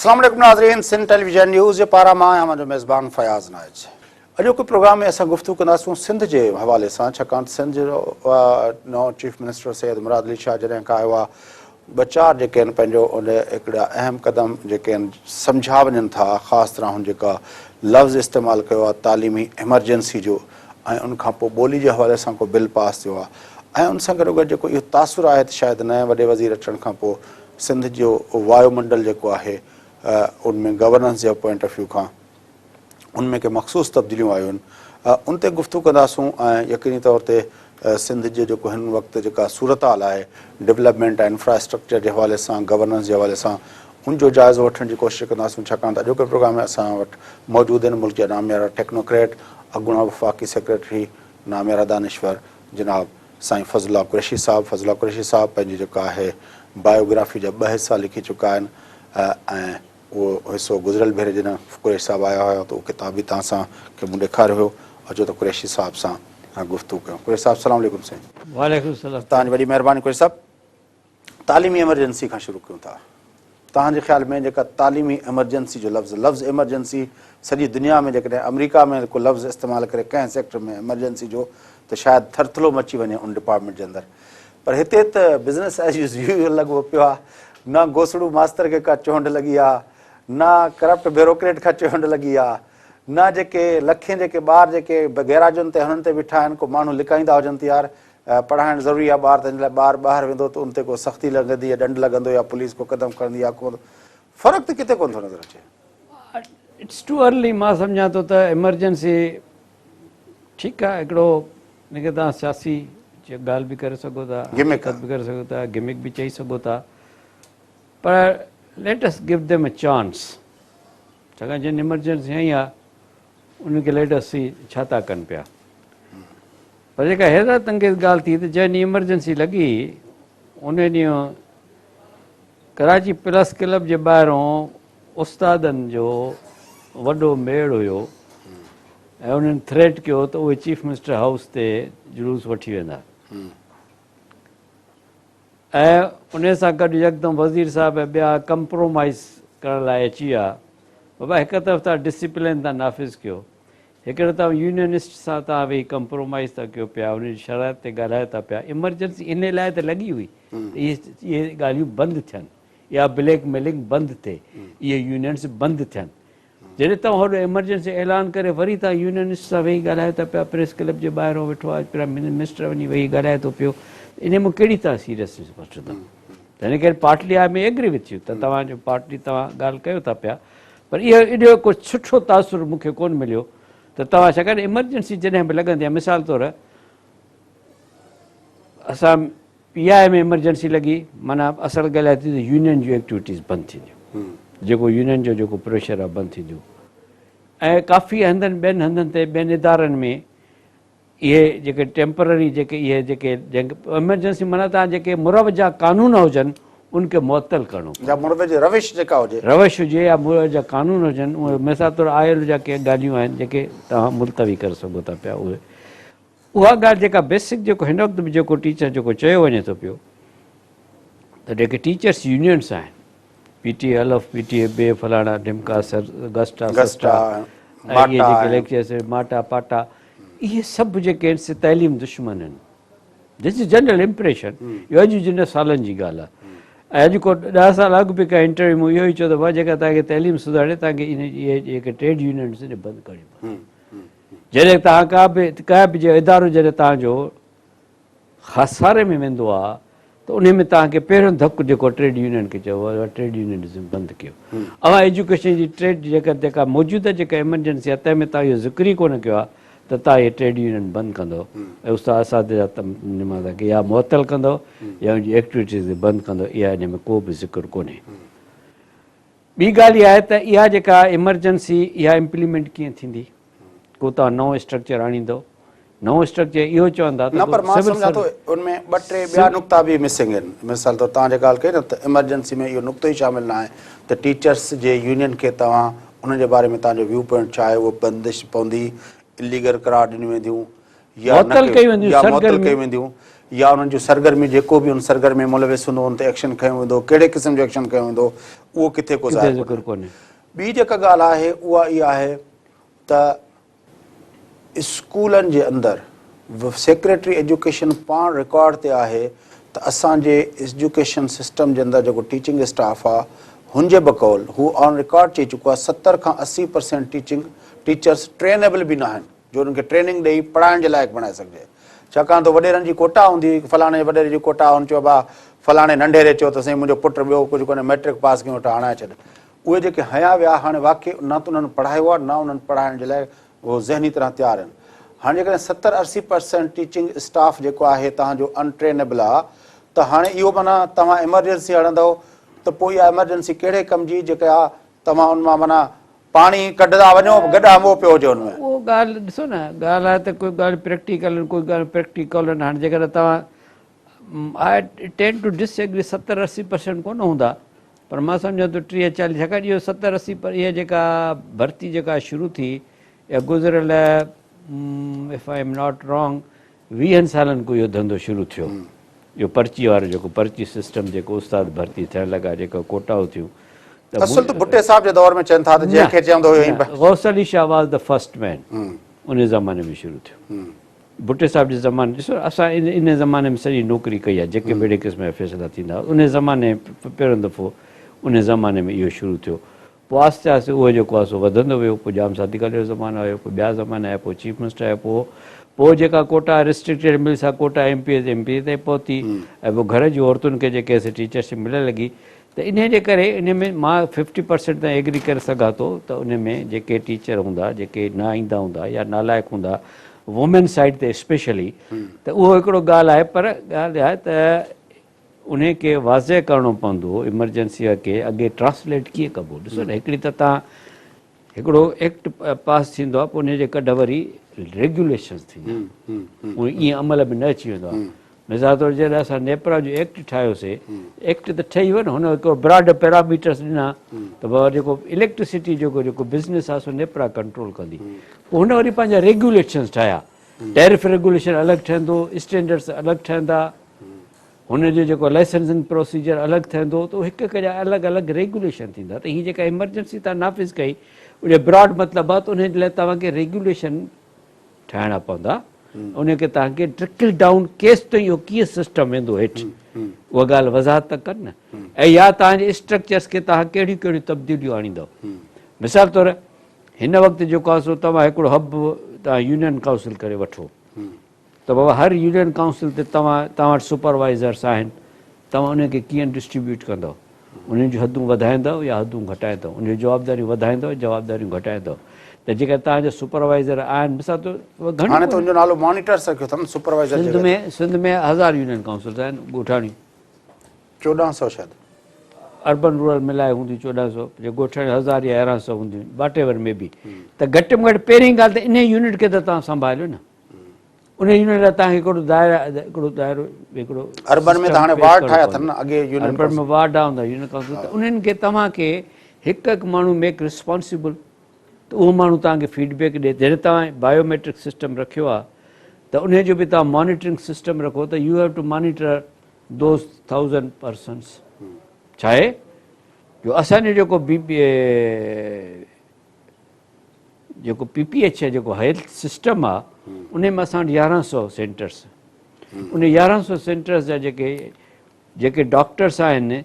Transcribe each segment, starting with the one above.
अस्सलाम वालेकुम नाज़रीन, सिंध टेलीविजन न्यूज़ जे पारां मां आहियां मुंहिंजो मेज़बान फयाज़ नाइज। अॼोके प्रोग्राम में असां गुफ़्तगू कंदासीं सिंध जे हवाले सां, छाकाणि सिंध जो नओं चीफ मिनिस्टर सैयद मुराद अली शाह जॾहिं खां आयो आहे, ॿ चारि जेके आहिनि पंहिंजो उन हिकिड़ा अहम क़दम जेके आहिनि सम्झा वञनि था। ख़ासि तरह हुन जेका लफ़्ज़ इस्तेमालु कयो आहे तालीमी एमरजेंसी जो, ऐं उनखां पोइ ॿोली जे हवाले सां को बिल पास थियो आहे, ऐं उन सां गॾोगॾु जेको इहो तासुरु आहे त शायदि नएं वॾे वज़ीर अचण खां पोइ सिंध जो वायुमंडल जेको आहे उनमें governance J point of view खां उनमें के मख़सूस तब्दीलियूं आयूं आहिनि। उन ते गुफ़्तगू कंदासूं ऐं यकीनी तौर ते सिंध जो जेको हिन वक़्तु जेका सूरत हाल आहे डेवलपमेंट ऐं इंफ्रास्ट्रक्चर जे हवाले सां, गवर्नेंस जे हवाले सां, उनजो जाइज़ो वठण जी कोशिशि कंदासूं। छाकाणि त अॼोके प्रोग्राम में असां वटि मौजूदु आहिनि मुल्क जा नामियारा टेक्नोक्रेट, अॻूणा वफ़ाक़ी सेक्रेटरी नामियारा दानिश्वर जनाब साईं फज़लुल्लाह कुरैशी साहब। फज़लुल्लाह कुरैशी साहब पंहिंजी जेका आहे बायोग्राफी जा 2 हिसा लिखी चुका आहिनि, ऐं उहो हिसो गुज़िरियल भेरे जॾहिं कुरैशी साहब आया हुआ त उहो किताब बि तव्हां सां खे मूं ॾेखारियो हुयो। अचो त कुरैशी साहब सां गुफ़्तगू कयूं। कुरैशी साहब अस्सलाम वालेकुम साईं। वालेकुम सलाम। तव्हांजी वॾी महिरबानी। कुरैशी साहब, तालीमी एमरजेंसी खां शुरू कयूं था। तव्हांजे ख़्याल में जेका तालीमी एमरजेंसी जो लफ़्ज़ एमरजेंसी सॼी दुनिया में जेकॾहिं अमेरिका में को लफ़्ज़ इस्तेमालु करे कंहिं सेक्टर में एमरजेंसी जो त शायदि थरथलो मची वञे उन डिपार्टमेंट जे अंदरि, पर हिते त बिज़नेस एज़ यूज़ुअल लॻो पियो आहे। न घोसड़ू मास्तर खे का चोंड लॻी आहे, न करप्ट ब्यूरोक्रेट खां चोंड लॻी आहे, न जेके लखें जेके ॿार जेके गैराजुनि ते हुननि ते बीठा आहिनि को माण्हू लिकाईंदा हुजनि त यार पढ़ाइणु ज़रूरी आहे ॿार, त हिन लाइ ॿार ॿाहिरि वेंदो त उन ते को सख़्ती लॻंदी या ॾंड लॻंदो या पुलिस को क़दम खणंदी या को फ़र्क़ु त किथे कोन थो नज़र अचे। It's too early. मां सम्झां थो त एमरजेंसी ठीकु आहे, हिकिड़ो हिनखे तव्हां सियासी ॻाल्हि बि करे सघो था, हक़ीक़त बि करे सघो था, गिमिक बि चई सघो था, पर let us give them a chance. छाकाणि जिन एमरजेंसी आई आहे उनखे लेट अस सी छा था कनि पिया। पर जेका हैरत अंगेज़ ॻाल्हि थी त जंहिं ॾींहुं एमरजेंसी लॻी उन ॾींहुं कराची प्रेस क्लब जे ॿाहिरों उस्तादनि जो वॾो मेड़ हुयो ऐं उन्हनि थ्रेट कयो त उहे चीफ मिनिस्टर हाउस ते जुलूस वठी वेंदा, ऐं उन सां गॾु यकदमि वज़ीर साहिब ऐं ॿिया कंप्रोमाइज़ करण लाइ अची विया। बाबा हिकु तरफ़ तव्हां डिसिप्लिन तव्हां नाफ़िज़ कयो, हिकिड़े तरफ़ यूनियनिस्ट सां तव्हां वेही कंप्रोमाइज़ था कयो पिया, उन शराइत ते ॻाल्हायो था पिया। एमरजेंसी इन लाइ त लॻी हुई इहे ॻाल्हियूं बंदि थियनि, इहा ब्लैक मेलिंग बंदि थिए, इहे यूनियन्स बंदि थियनि। जॾहिं तव्हां होॾो एमरजेंसी ऐलान करे वरी तव्हां यूनियनिस्ट सां वेही ॻाल्हायो था पिया, प्रेस क्लब जे ॿाहिरों वेठो आहे प्राइम मिनिस्टर वञी वेही ॻाल्हाए थो पियो, इन में कहिड़ी तव्हां सीरियसनेस वठंदा? त हिन करे पार्टी आई में एग्री विथ यू त तव्हांजो पार्टी तव्हां ॻाल्हि कयो था पिया, पर इहो एॾो कुझु सुठो तासुरु मूंखे कोन मिलियो त तव्हां, छाकाणि एमरजेंसी जॾहिं बि लॻंदी आहे, मिसाल तौरु असां PI में एमरजेंसी लॻी, माना असुलु ॻाल्हि आहे थी त यूनियन जूं एक्टिविटीज़ बंदि थींदियूं, जेको यूनियन जो जेको प्रेशर आहे बंदि थींदियूं, ऐं काफ़ी हंधनि ॿियनि हंधनि ते ॿियनि इदारनि में इहे जेके टेम्पररी जेके इहे जेके एमरजेंसी माना तव्हां जेके मुरवजा कानून हुजनि उनखे मुअतल करिणो, रविश जेका हुजे, रविश हुजे या मुरवजा कानून हुजनि, उहे मिसाल तौरु आयल जा के ॻाल्हियूं आहिनि जेके तव्हां मुलतवी करे सघो था पिया। उहा ॻाल्हि जेका बेसिक जेको हिन वक़्तु बि जेको टीचर जेको चयो वञे थो पियो त जेके टीचर्स यूनियन्स आहिनि, PTA अलफ, PTA ॿिए फलाणा ढिमका गस्टा इहे जेके लेक्चर्स माटा पाटा, इहे सभु जेके आहिनि से तइलीम दुश्मन आहिनि। This is general impression. इहो अॼु जिन सालनि जी ॻाल्हि आहे, ऐं अॼु को 10 साल अॻु बि का इंटरव्यू में इहो ई चयो त भाउ जेका तव्हांखे तइलीम सुधारे तव्हांखे इहे जेके ट्रेड यूनियन्स बंदि करिणी पवंदी। जॾहिं तव्हां का बि इदारो जॾहिं तव्हांजो खसारे में वेंदो आहे त उन में तव्हांखे पहिरियों धकु जेको ट्रेड यूनियन खे चयो आहे ट्रेड यूनियनिज़म बंदि कयो। अवां एजुकेशन जी ट्रेड जेका मौजूदा जेका एमरजेंसी आहे तंहिंमें तव्हां इहो ज़िक्र ई कोन कयो आहे त तव्हां इहे ट्रेड यूनियन बंदि कंदव ऐं उस्ताद असातिज़ा की या मुअतल कंदव या उनजी एक्टिविटीज़ बंदि कंदव, इहा इन में को बि ज़िक्र कोन्हे। ॿी ॻाल्हि इहा आहे त इहा जेका एमरजेंसी इहा इम्प्लीमेंट कीअं थींदी? को तव्हां नओं स्ट्रक्चर आणींदो, नओं स्ट्रक्चर इहो चवंदा न, पर मां सम्झां थो उनमें 2-3 ॿिया नुक़्ता बि मिसिंग आहिनि। मिसाल तौरु तव्हां जेका ॻाल्हि कई न त एमरजेंसी में इहो नुक़्तो ई शामिल न आहे त टीचर्स जे यूनियन खे तव्हां उनजे बारे में तव्हांजो व्यू पॉइंट छा आहे, उहो बंदिश पवंदी, इलीगल करार ॾिनियूं वेंदियूं या मुअतल कयूं वेंदियूं, या उन्हनि जूं सरगर्मी जेको बि उन सरगर्मी मुलविस हूंदो उन ते एक्शन खयो वेंदो, कहिड़े क़िस्म जो एक्शन खयो वेंदो, उहो किथे को ज़ाहिर ज़िक्र कोन्हे। ॿी जेका ॻाल्हि आहे उहा इहा आहे त स्कूलनि जे अंदरि सेक्रेटरी एजुकेशन पाण रिकॉर्ड ते आहे त असांजे एजुकेशन सिस्टम जे अंदरि जेको टीचिंग स्टाफ आहे हुनजे बकौल हू ऑन रिकॉर्ड चई चुको आहे 70 खां 80% टीचर्स ट्रेनेबल बि न आहिनि जो उन्हनि खे ट्रेनिंग ॾेई पढ़ाइण जे लाइक़ु बणाए सघिजे। छाकाणि त वॾेरनि जी कोटा हूंदी हुई, फलाणे वॾेरे जी कोटा हुन चयो भाउ फलाणे नंढेरे चयो त साईं मुंहिंजो पुटु ॿियो कुझु कोन्हे मैट्रिक पास कयूं वटि हणाए छॾ। उहे जेके हया विया हाणे वाक़ई न त उन्हनि पढ़ायो आहे न उन्हनि पढ़ाइण जे लाइ उहो ज़हनी तरह तयारु आहिनि। हाणे जेकॾहिं 70-80% टीचिंग स्टाफ जेको आहे तव्हांजो अनट्रेनेबल आहे त हाणे इहो माना तव्हां एमरजेंसी हणंदव त पोइ इहा एमरजेंसी कहिड़े कम जी जेका आहे तव्हां उन मां माना पाणी कढंदा वञो गॾा उहो पियो हुजे हुन में। उहो ॻाल्हि ॾिसो न, ॻाल्हि आहे त कोई ॻाल्हि प्रैक्टिकल कोई ॻाल्हि प्रैक्टिकल आहिनि। हाणे जेकॾहिं तव्हां आई टेन टू डिसएग्री 70-80% कोन हूंदा, पर मां सम्झां थो 30-40, छाकाणि इहो 70-80 इहा जेका भर्ती जेका शुरू थी या गुज़िरियल if I am not wrong 20 सालनि खां इहो धंधो शुरू थियो, इहो पर्ची वारो जेको पर्ची सिस्टम जेको उस्ताद भर्ती थियण लॻा जेका कोटाऊं थियूं। असुल त भुट्टे साहब जे दौर में चवनि था त जंहिंखे चवंदो हुयो गौस अली शाह वाज़ द फर्स्ट मैन, उन ज़माने में शुरू थियो। भुट्टे साहब जे ज़माने ॾिसो असां इन ज़माने में सॼी नौकिरी कई आहे जेके बि अहिड़े क़िस्म जा फ़ैसिला थींदा उन ज़माने पहिरियों दफ़ो उन ज़माने में इहो शुरू थियो। पोइ आहिस्ते आहिस्ते उहो जेको आहे सो वधंदो वियो। पोइ जाम सादी कले जो ज़मानो आयो, पोइ ॿिया ज़माना आया, पोइ चीफ मिनिस्टर आयो, पोइ जेका कोटा रिस्ट्रिक्टेड मिल्स आहे कोटा एमपी ताईं पहुती ऐं पोइ घर जी औरतुनि खे जेके टीचरशिप मिलणु लॻी। त इन जे करे इन में मां 50% ताईं एग्री करे सघां थो त उन में जेके टीचर हूंदा जेके न ईंदा हूंदा या नालाइक़ हूंदा वुमेन साइड ते स्पेशली, त उहो हिकिड़ो ॻाल्हि आहे। पर ॻाल्हि आहे त उन खे वाज़े करिणो पवंदो इमरजेंसीअ खे अॻे ट्रांसलेट कीअं कबो। ॾिसो न, हिकिड़ी त तव्हां हिकिड़ो एक्ट पास थींदो आहे पोइ उनजे कॾहिं वरी रेगुलेशन्स थींदा उहे ईअं अमल में न अची वेंदो आहे। मिसाल तौरु जॾहिं असां नेपरा जो एक्ट ठाहियोसीं, एक्ट त ठही वियो न, हुन हिकिड़ो ब्रॉड पैरामीटर्स ॾिना त बाबा जेको इलेक्ट्रिसिटी जेको बिज़नेस आहे सो नेपरा कंट्रोल कंदी। पोइ हुन वरी पंहिंजा रेगुलेशन्स ठाहिया, टैरिफ रेगुलेशन अलॻि ठहंदो, स्टैंडर्ड्स अलॻि ठहंदा, हुनजो जेको लाइसेंसिंग प्रोसीजर अलॻि ठहंदो, त हिक हिक जा अलॻि अलॻि रेगुलेशन थींदा। त हीअ जेका इमरजेंसी तव्हां नाफ़िज़ कई उन ब्रॉड मतिलबु आहे त उन जे लाइ तव्हांखे रेगुलेशन ठाहिणा पवंदा, उनखे तव्हांखे ट्रिकल डाउन केस ताईं इहो कीअं सिस्टम वेंदो हेठि उहा ॻाल्हि वज़ाहत त कनि न। ऐं या तव्हांजे स्ट्रक्चर्स खे तव्हां कहिड़ियूं कहिड़ियूं तब्दीलियूं आणींदव। मिसाल तौरु हिन वक़्तु जेको आहे सो तव्हां हिकिड़ो हब तव्हां यूनियन काउंसिल करे वठो त बाबा हर यूनियन काउंसिल ते तव्हां वटि सुपरवाइज़र्स आहिनि, तव्हां उनखे कीअं डिस्ट्रीब्यूट कंदव, उन्हनि जूं हदूं वधाईंदव या हदूं घटाईंदव, उन जूं जवाबदारियूं वधाईंदव जवाबदारियूं घटाईंदव। त जेका तव्हांजा सुपरवाइज़र आहिनि, मिसाल तौरु हाणे त उनजो नालो मॉनिटर्स रखियो अथनि सुपरवाइज़र। सिंध में 1000 यूनियन काउंसिल्स आहिनि ॻोठाणियूं, 1400 शायदि अर्बन रूरल मिलाए हूंदी 1400, जे ॻोठाणी 1000 या 1100 हूंदियूं वाटेवर में बि। त घटि में घटि पहिरीं ॻाल्हि त इन यूनिट खे त तव्हां संभालियो न, उन यूनिट लाइ तव्हांखे हिकिड़ो अर्बन में त हाणे वार्ड ठाहिया अथनि न, अॻे यूनियन अर्बन में वार्ड हूंदा यूनियन काउंसिल, त उन्हनि खे तव्हांखे हिकु हिकु माण्हू मेक रिस्पॉन्सिबल, त उहो माण्हू तव्हांखे फीडबैक ॾिए। जॾहिं तव्हां बायोमेट्रिक सिस्टम रखियो आहे त उनजो बि तव्हां मॉनिटरिंग सिस्टम रखो त you have to monitor those 1000 persons. छा आहे जो असांजो जेको जेको PPH आहे जेको हेल्थ सिस्टम आहे उन में असां वटि 1100 सेंटर्स, उन 1100 सेंटर्स जा जेके डॉक्टर्स आहिनि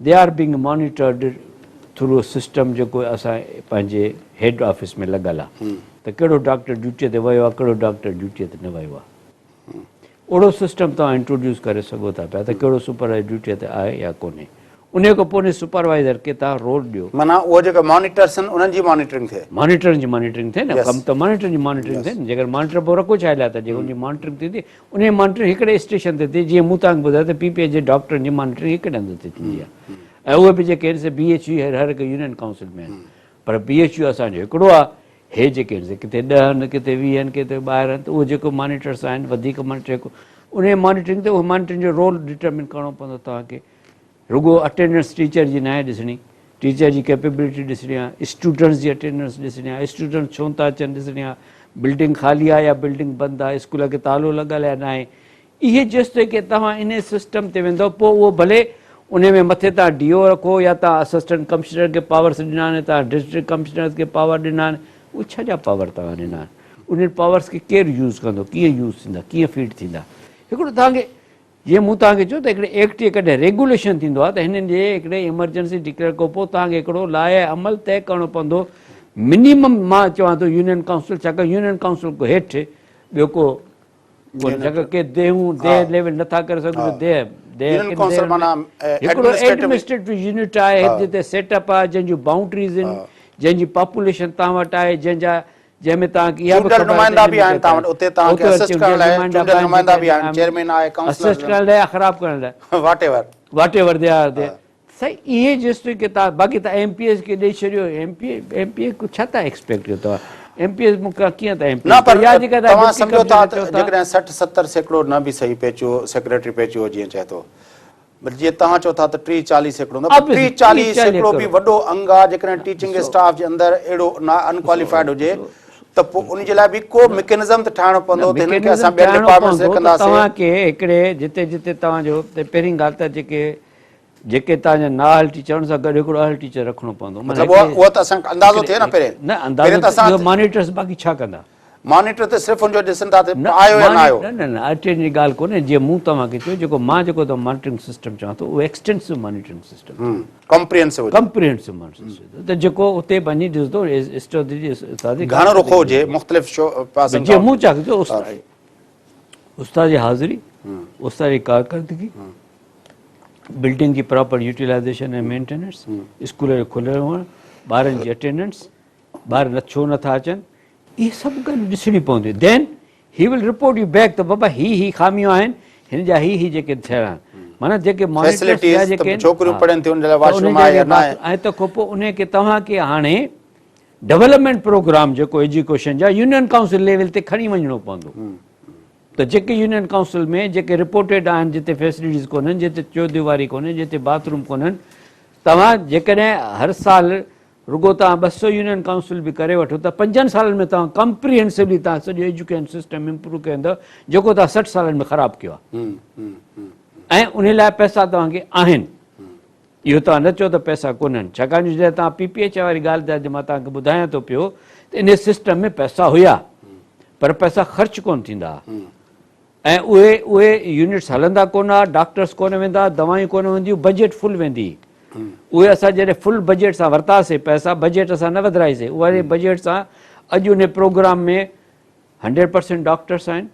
they are being monitored through system जेको असां पंहिंजे हेड ऑफिस में लॻल आहे त कहिड़ो डॉक्टर ड्यूटीअ ते वियो आहे, कहिड़ो डॉक्टर ड्यूटीअ ते न वियो आहे। ओड़ो सिस्टम तव्हां इंट्रोड्यूस करे सघो था पिया त कहिड़ो सुपरवाइज़र ड्यूटीअ ते आहे या कोन्हे। उन खां पोइ सुपरवाइज़र खे तव्हां रोल ॾियो, माना उहो जेका मॉनिटर्स आहिनि उन्हनि जी मॉनिटरिंग थिए, मॉनिटरिंग थिए न, कमु त मॉनिटरिंग जी मॉनिटरिंग थिए न। जेकर मॉनिटर पोइ रखो छा लाइ त जेको उनजी मॉनिटरिंग थींदी, उन मॉनिटरिंग हिकिड़े स्टेशन ते थी, जीअं मूं तव्हांखे ॿुधायो त PPH जे डॉक्टरनि जी मॉनिटरिंग हिकिड़े हंधि ते थींदी आहे। ऐं उहे बि जेके आहिनि से BHU हर हिकु यूनियन काउंसिल में आहिनि, पर BHU असांजो हिकिड़ो आहे। हे जेके आहिनि से किथे 10 आहिनि, किथे 20 आहिनि, किथे ॿाहिरि आहिनि, त उहे जेको मॉनिटर्स आहिनि वधीक मॉनिटर उन मॉनिटरिंग ते उहो मॉनिटरिंग जो रोल डिटरमिन करिणो पवंदो तव्हांखे। रुगो अटेंडेंस टीचर जी न आहे ॾिसणी, टीचर जी कैपेबिलिटी ॾिसणी आहे, स्टूडेंट्स जी अटेंडेंस ॾिसणी आहे, स्टूडेंट छो था अचनि ॾिसणी आहे, बिल्डिंग ख़ाली आहे या बिल्डिंग बंदि आहे, स्कूल खे तालो लॻल आहे न आहे, इहे जेसिताईं की तव्हां इन सिस्टम ते वेंदो पोइ उहो भले उन में मथे तव्हां DO रखो या तव्हां असिस्टेंट कमिश्नर खे पावर्स ॾिना आहिनि, तव्हां डिस्ट्रिक्ट कमिश्नर खे पावर ॾिना आहिनि, उहे छा जा पावर तव्हां ॾिना आहिनि? उन पावर्स खे केरु यूज़ कंदो, कीअं यूज़ थींदा, कीअं फीड थींदा? हिकिड़ो तव्हांखे जीअं मूं तव्हांखे चयो त हिकिड़े एक्ट कॾहिं रेगुलेशन थींदो आहे त हिननि जे हिकिड़े इमरजेंसी डिक्लेयर खां पोइ तव्हांखे हिकिड़ो लाइ अमल तइ करिणो पवंदो मिनिमम। मां चवां थो यूनियन काउंसिल, छाकाणि यूनियन काउंसिल खां हेठि ॿियो को जॻह के देह लेवल नथा करे सघूं हिकिड़ो एडमिनिस्ट्रेटिव यूनिट आहे जिते सेटअप आहे, जंहिंजूं बाउंड्रीज़ आहिनि, जंहिंजी पॉपुलेशन तव्हां वटि आहे, जंहिंमें तव्हांखे इहा बि असिस्ट करण लाइ, ख़राब करण लाइ, वाट एवर दे आर देयर। सही इहे जेसिताईं की तव्हां बाक़ी तव्हां MPS खे ॾेई छॾियो, MPA को छा था एक्सपेक्ट कयो तव्हां? MPS मूंखां कीअं था तव्हां सम्झो था जेकॾहिं 60-70 सैकड़ो न बि सही पेचियो सेक्रेटरी पेचियो जीअं चए थो, जीअं तव्हां चओ था त 30-40 सैकड़ो 30-40 सैकड़ो बि वॾो अंग आहे। जेकॾहिं टीचिंग स्टाफ जे अंदरि अहिड़ो अनक्वालिफाइड हुजे त पोइ उन जे लाइ बि को मैकेनिज़म त ठाहिणो पवंदो त हिननि खे असां ॿियनि डिपार्टमेंट्स में कंदासीं। तव्हांखे हिकिड़े जिते जिते तव्हांजो पहिरीं ॻाल्हि त जेके तव्हांजा नाल टीचर उन सां गॾु हिकिड़ो अहिड़ो टीचर रखिणो पवंदो। उहो त असांखे अंदाज़ो थिए न पहिरें न अंदाज़ो मॉनिटर्स बाक़ी छा कंदा? मॉनिटर त सिर्फ़ु हुनजो ॾिसनि था त आयो या न आयो। न अटेंड जी ॻाल्हि कोन्हे। जीअं मूं तव्हांखे चयो जेको मां त मॉनिटरिंग सिस्टम चवां थो उहो extensive monitoring system, comprehensive monitoring त जेको उते वञी ॾिसंदो घणो रुखो हुजे मुख़्तलिफ़ पासनि। जीअं मूं छा कयो उस्ताद जी हाज़िरी, उस्ताद जी कारकर्दगी, बिल्डिंग की प्रॉपर यूटिलाइज़ेशन ऐं मेंटेनेंस, स्कूल जो खुलियल हुअणु, ॿारनि जी अटेंडेंस, ॿार छो नथा अचनि, इहे सभु ॻाल्हियूं ॾिसणी पवंदियूं। Then he will report U back त बाबा ही खामियूं आहिनि, हिन जा ही जेके थियल आहिनि, माना जेके ऐं त खां पोइ उनखे तव्हांखे हाणे डेवलपमेंट प्रोग्राम जेको एजुकेशन जा यूनियन काउंसिल लेवल ते खणी वञिणो पवंदो। त जेके यूनियन काउंसिल में जेके रिपोर्टेड आहिनि, जिते फैसिलिटीज़ कोन्हनि, जिते चौदीवारी कोन्हे, जिते बाथरूम कोन्हनि, तव्हां जेकॾहिं हर साल रुगो तव्हां 200 यूनियन काउंसिल बि करे वठो त 5 सालनि में तव्हां कॉम्प्रिहेंसिवली तव्हां सॼो एजुकेशन सिस्टम इम्प्रूव कंदव जेको तव्हां 60 सालनि में ख़राबु कयो आहे। ऐं उन लाइ पैसा तव्हांखे आहिनि, इहो तव्हां न चओ त पैसा कोन्हनि। छाकाणि जॾहिं तव्हां PPH वारी ॻाल्हि ते मां तव्हांखे ॿुधायां थो पियो त इन सिस्टम में पैसा हुया पर पैसा ख़र्च कोन थींदा ऐं उहे यूनिट्स हलंदा कोन हुआ, डॉक्टर्स कोन वेंदा, दवायूं कोन वेंदियूं, बजट फुल वेंदी। उहे असां जॾहिं फुल बजट सां वरितासीं पैसा, बजट असां न वधाईसीं, उहे बजट सां अॼु उन प्रोग्राम में 100% डॉक्टर्स आहिनि।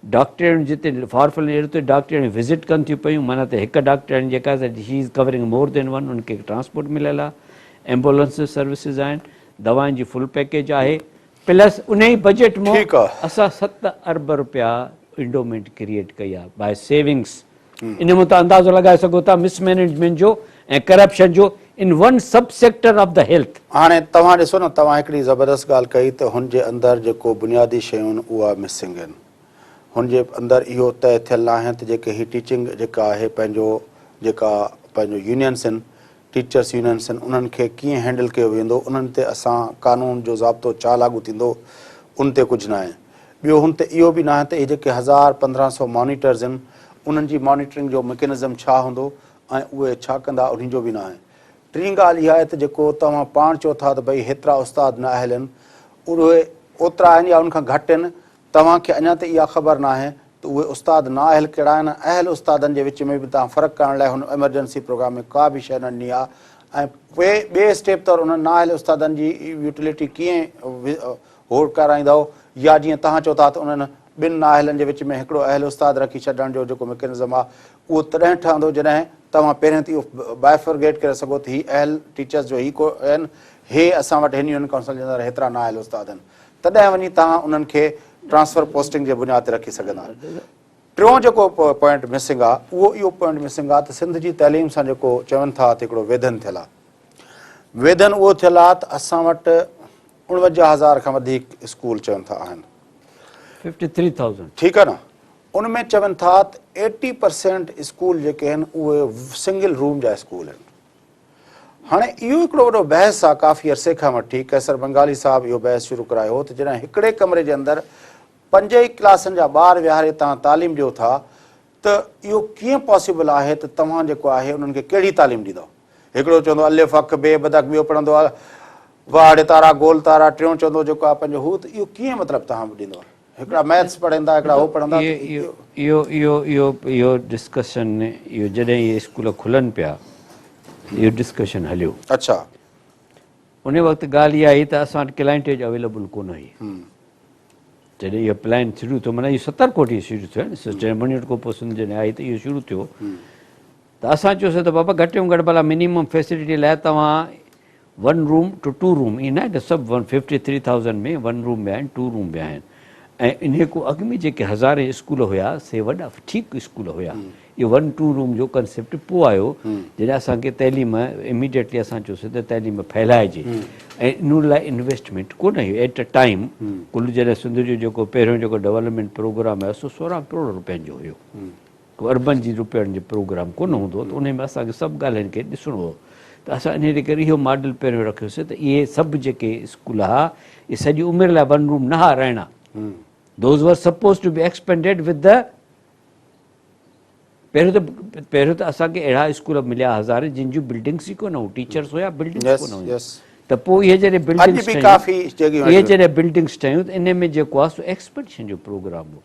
डॉक्टरनि जिते फॉरफुल अहिड़ो त डॉक्टरनि विज़िट कनि थियूं पियूं, माना त हिकु डॉक्टरनि जेका she is covering more than one, उनखे ट्रांसपोर्ट मिलियल आहे, एम्बुलेंस सर्विसिस आहिनि, दवाउनि जी फुल पैकेज आहे, प्लस उन ई बजट में असां 7 अरब रुपया इंडोमेंट क्रिएट कई आहे बाय सेविंग्स। इन में तव्हां अंदाज़ो लॻाए सघो था मिसमैनेजमेंट जो ऐं करप्शन जो इन वन सब सेक्टर ऑफ द हेल्थ। हाणे तव्हां ॾिसो न, तव्हां हिकिड़ी ज़बरदस्त ॻाल्हि कई त हुनजे अंदरि जेको बुनियादी शयूं आहिनि उहा मिसिंग आहिनि। हुनजे अंदरि इहो तइ थियल न आहे त जेके ही टीचिंग जेका आहे पंहिंजो यूनियन्स आहिनि, टीचर्स यूनियन्स आहिनि, उन्हनि खे कीअं हैंडल कयो वेंदो, उन्हनि ते असां कानून जो ज़ाब्तो छा लागू थींदो, उन ते कुझु न आहे। ॿियो हुन ते इहो बि न आहे त इहे जेके 1000-1500 मॉनिटर्स आहिनि उन्हनि जी मॉनिटरिंग जो मैकेनिज़म छा हूंदो ऐं उहे छा कंदा, उन्हनि जो बि न आहे। टीं ॻाल्हि इहा आहे त जेको तव्हां पाण चओ था त भई हेतिरा उस्ताद न आयल आहिनि, उहे ओतिरा आहिनि या उनखां घटि आहिनि, तव्हांखे अञा त इहा ख़बर न आहे त उहे उस्ताद ना अहल कहिड़ा आहिनि। अहल उस्तादनि जे विच में बि तव्हां फ़र्क़ु करण लाइ हुन एमरजेंसी प्रोग्राम में का बि शइ न ॾिनी आहे। ऐं ॿिए स्टेप तौरु उन्हनि ना अहल उस्तादनि जी यूटिलिटी कीअं होड़ कराईंदव, या जीअं तव्हां चओ था त उन्हनि 2 नाअहलनि जे विच में हिकिड़ो अहल उस्ताद रखी छॾण जो जेको मैकेनिज़म आहे उहो तॾहिं ठहंदो जॾहिं तव्हां पहिरियों त इहो बाइफर्गेट करे सघो त ही अहल टीचर्स जो ही को आहिनि, हे असां वटि हिन यूनियन काउंसिल जे अंदरि हेतिरा ना अहल उस्ताद आहिनि, तॾहिं वञी तव्हां उन्हनि खे ट्रांसफर पोस्टिंग जे बुनियाद ते रखी सघंदा। टियों जेको पॉइंट मिसिंग आहे उहो इहो पॉइंट मिसिंग आहे त सिंध जी तइलीम सां जेको चवनि था त हिकिड़ो वेधन थियल आहे। वेधन उहो थियल आहे त असां वटि 49,000 खां वधीक स्कूल चवनि था आहिनि, 53,000, ठीकु आहे न। उनमें चवनि था त 80% स्कूल जेके आहिनि उहे सिंगल रूम जा स्कूल आहिनि। हाणे इहो हिकिड़ो वॾो बहस आहे काफ़ी अरसे खां वठी, कैसर बंगाली साहिबु इहो बहस शुरू करायो हो त जॾहिं हिकिड़े कमरे जे अंदरि 5 क्लासनि जा ॿार विहारे तव्हां तालीम ॾियो था त इहो कीअं पॉसिबल आहे त तव्हां जेको आहे उन्हनि खे कहिड़ी तालीम ॾींदव? हिकिड़ो चवंदो अलिफ अख बे बदक, ॿियो पढ़ंदो आहे वाड़ तारा गोल तारा, टियों चवंदो जेको आहे पंहिंजो हू, त इहो कीअं मतिलबु तव्हां ॾींदव? हिकिड़ा मैथ्स पढ़ंदा, हिकिड़ा हो पढ़ंदा। इहो डिस्कशन, इहो जॾहिं इहे स्कूल खुलनि पिया, इहो डिस्कशन हलियो। अच्छा। उन वक़्तु ॻाल्हि इहा आई त असां वटि क्लाइंटेज अवेलेबल कोन हुई। जॾहिं इहो प्लान शुरू थियो, माना इहो 70 कोटी शुरू थियो आहे न, जॾहिं मणियूं खां पोइ सिंध जॾहिं आई त इहो शुरू थियो, त असां चयोसीं त बाबा घटि में घटि भला मिनिमम फैसिलिटी लाइ तव्हां 1 रूम टू 2 रूम, ईअं न आहे त सभु 153,000 में 1 रूम बि आहिनि, 2 रूम बि आहिनि। ऐं इन खां अॻु में जेके हज़ारे स्कूल हुया से वॾा ठीकु स्कूल हुया। इहो 1-2 रूम जो कंसेप्ट पोइ आयो जॾहिं असांखे तइलीम इमीडिएटली असां चयोसीं त तइलीम फैलाइजे ऐं इन लाइ इन्वेस्टमेंट कोन हुई एट अ टाइम। कुल जॾहिं सिंध जो जेको पहिरियों जेको डेवलपमेंट प्रोग्राम आहे सो 16 करोड़ रुपयनि जो हुयो। को अर्बन जी रुपयनि जो प्रोग्राम कोन हूंदो, त उन में असांखे सभु ॻाल्हियुनि खे ॾिसणो हो। त असां इन करे इहो मॉडल पहिरियों रखियोसीं त इहे सभु जेके स्कूल हुआ इहे सॼी उमिरि लाइ 1 रूम न हा रहणा। Those were supposed to be expanded with the पहिरियों त असांखे अहिड़ा स्कूल मिलिया हज़ारे जिन जूं बिल्डिंग्स ई कोन हुयूं, टीचर्स हुया, बिल्डिंग्स कोन हुयूं। त पोइ इहे जॾहिं बिल्डिंग्स ठहियूं त इन में जेको आहे सो एक्सपेंशन जो प्रोग्राम हो।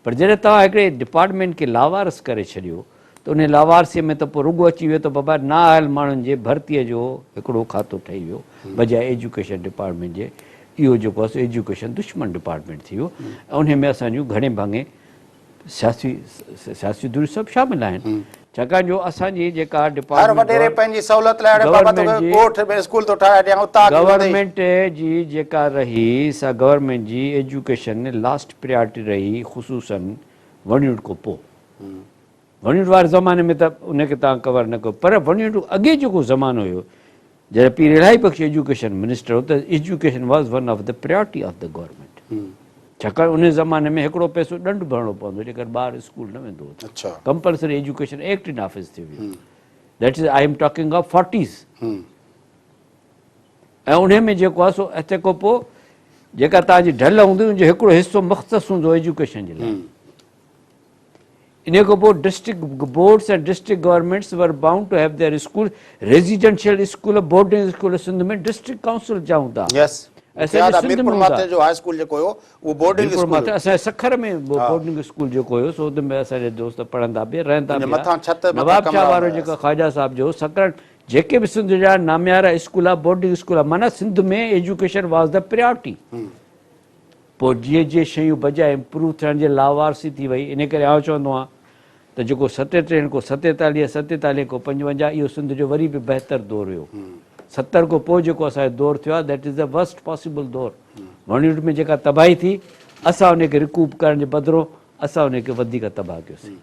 पर जॾहिं तव्हां हिकिड़े डिपार्टमेंट खे लावारस करे छॾियो त उन लावारसीअ में त पोइ रुॻो अची वियो त बाबा नाअहल माण्हुनि जे भर्तीअ जो हिकिड़ो खातो ठही वियो बजाए एजुकेशन डिपार्टमेंट जे। इहो जेको आहे सो एजुकेशन दुश्मन डिपार्टमेंट थी वियो ऐं उन में असांजूं घणे भाङे सियासी सभु शामिल आहिनि। छाकाणि जो असांजी जेका गवर्नमेंट जी जेका रही सा गवर्नमेंट जी एजुकेशन लास्ट प्रायोरिटी रही, ख़ुसूसन वणियुनि खां पोइ। वणियुनि वारे ज़माने में त उनखे तव्हां कवर न कयो, पर वणियुनि अॻे जेको ज़मानो हुयो जॾहिं पीर इलाही बख़्श एजुकेशन मिनिस्टर हो त education was one of the priority of the government. छाकाणि उन ज़माने में हिकिड़ो पैसो ॾंढ भरणो पवंदो जेकर ॿार स्कूल न वेंदो हो। Compulsory education act in office थी वियो। That is I am talking of 40s। ऐं उन में जेको आहे सो अचे खां पोइ जेका तव्हांजी ढल हूंदी उनजो हिकिड़ो हिसो मख़्तस हूंदो एजुकेशन जे लाइ। इन खां पोइ district boards and district governments were bound to have their school, residential school, boarding school Sindh में डिस्ट्रिक्ट काउंसिल चऊं था। असांजे सखर में बोर्डिंग स्कूल जेको हुयो सो में असांजे दोस्त पढ़ंदा बि रहंदा बि। नवाब शाह वारो जेको ख्वाजा साहिब जो सखर जेके बि सिंध जा नामियारा स्कूल आहे बोर्डिंग स्कूल आहे, माना सिंध में एजुकेशन वॉज द प्रायोरिटी। पोइ जीअं जीअं शयूं बजाए इम्प्रूव थियण जे लावारसी थी वई। इन करे आउं चवंदो आहियां त जेको 47 को 47, 47 को 55 इहो सिंध जो वरी बि बहितर दौरु हुयो। 70 खां पोइ जेको असांजो दौरु थियो आहे that is the worst possible दौरु। वणियुनि में जेका तबाही थी असां उनखे रिकूप करण जे बदिरो असां उनखे वधीक तबाह कयोसीं।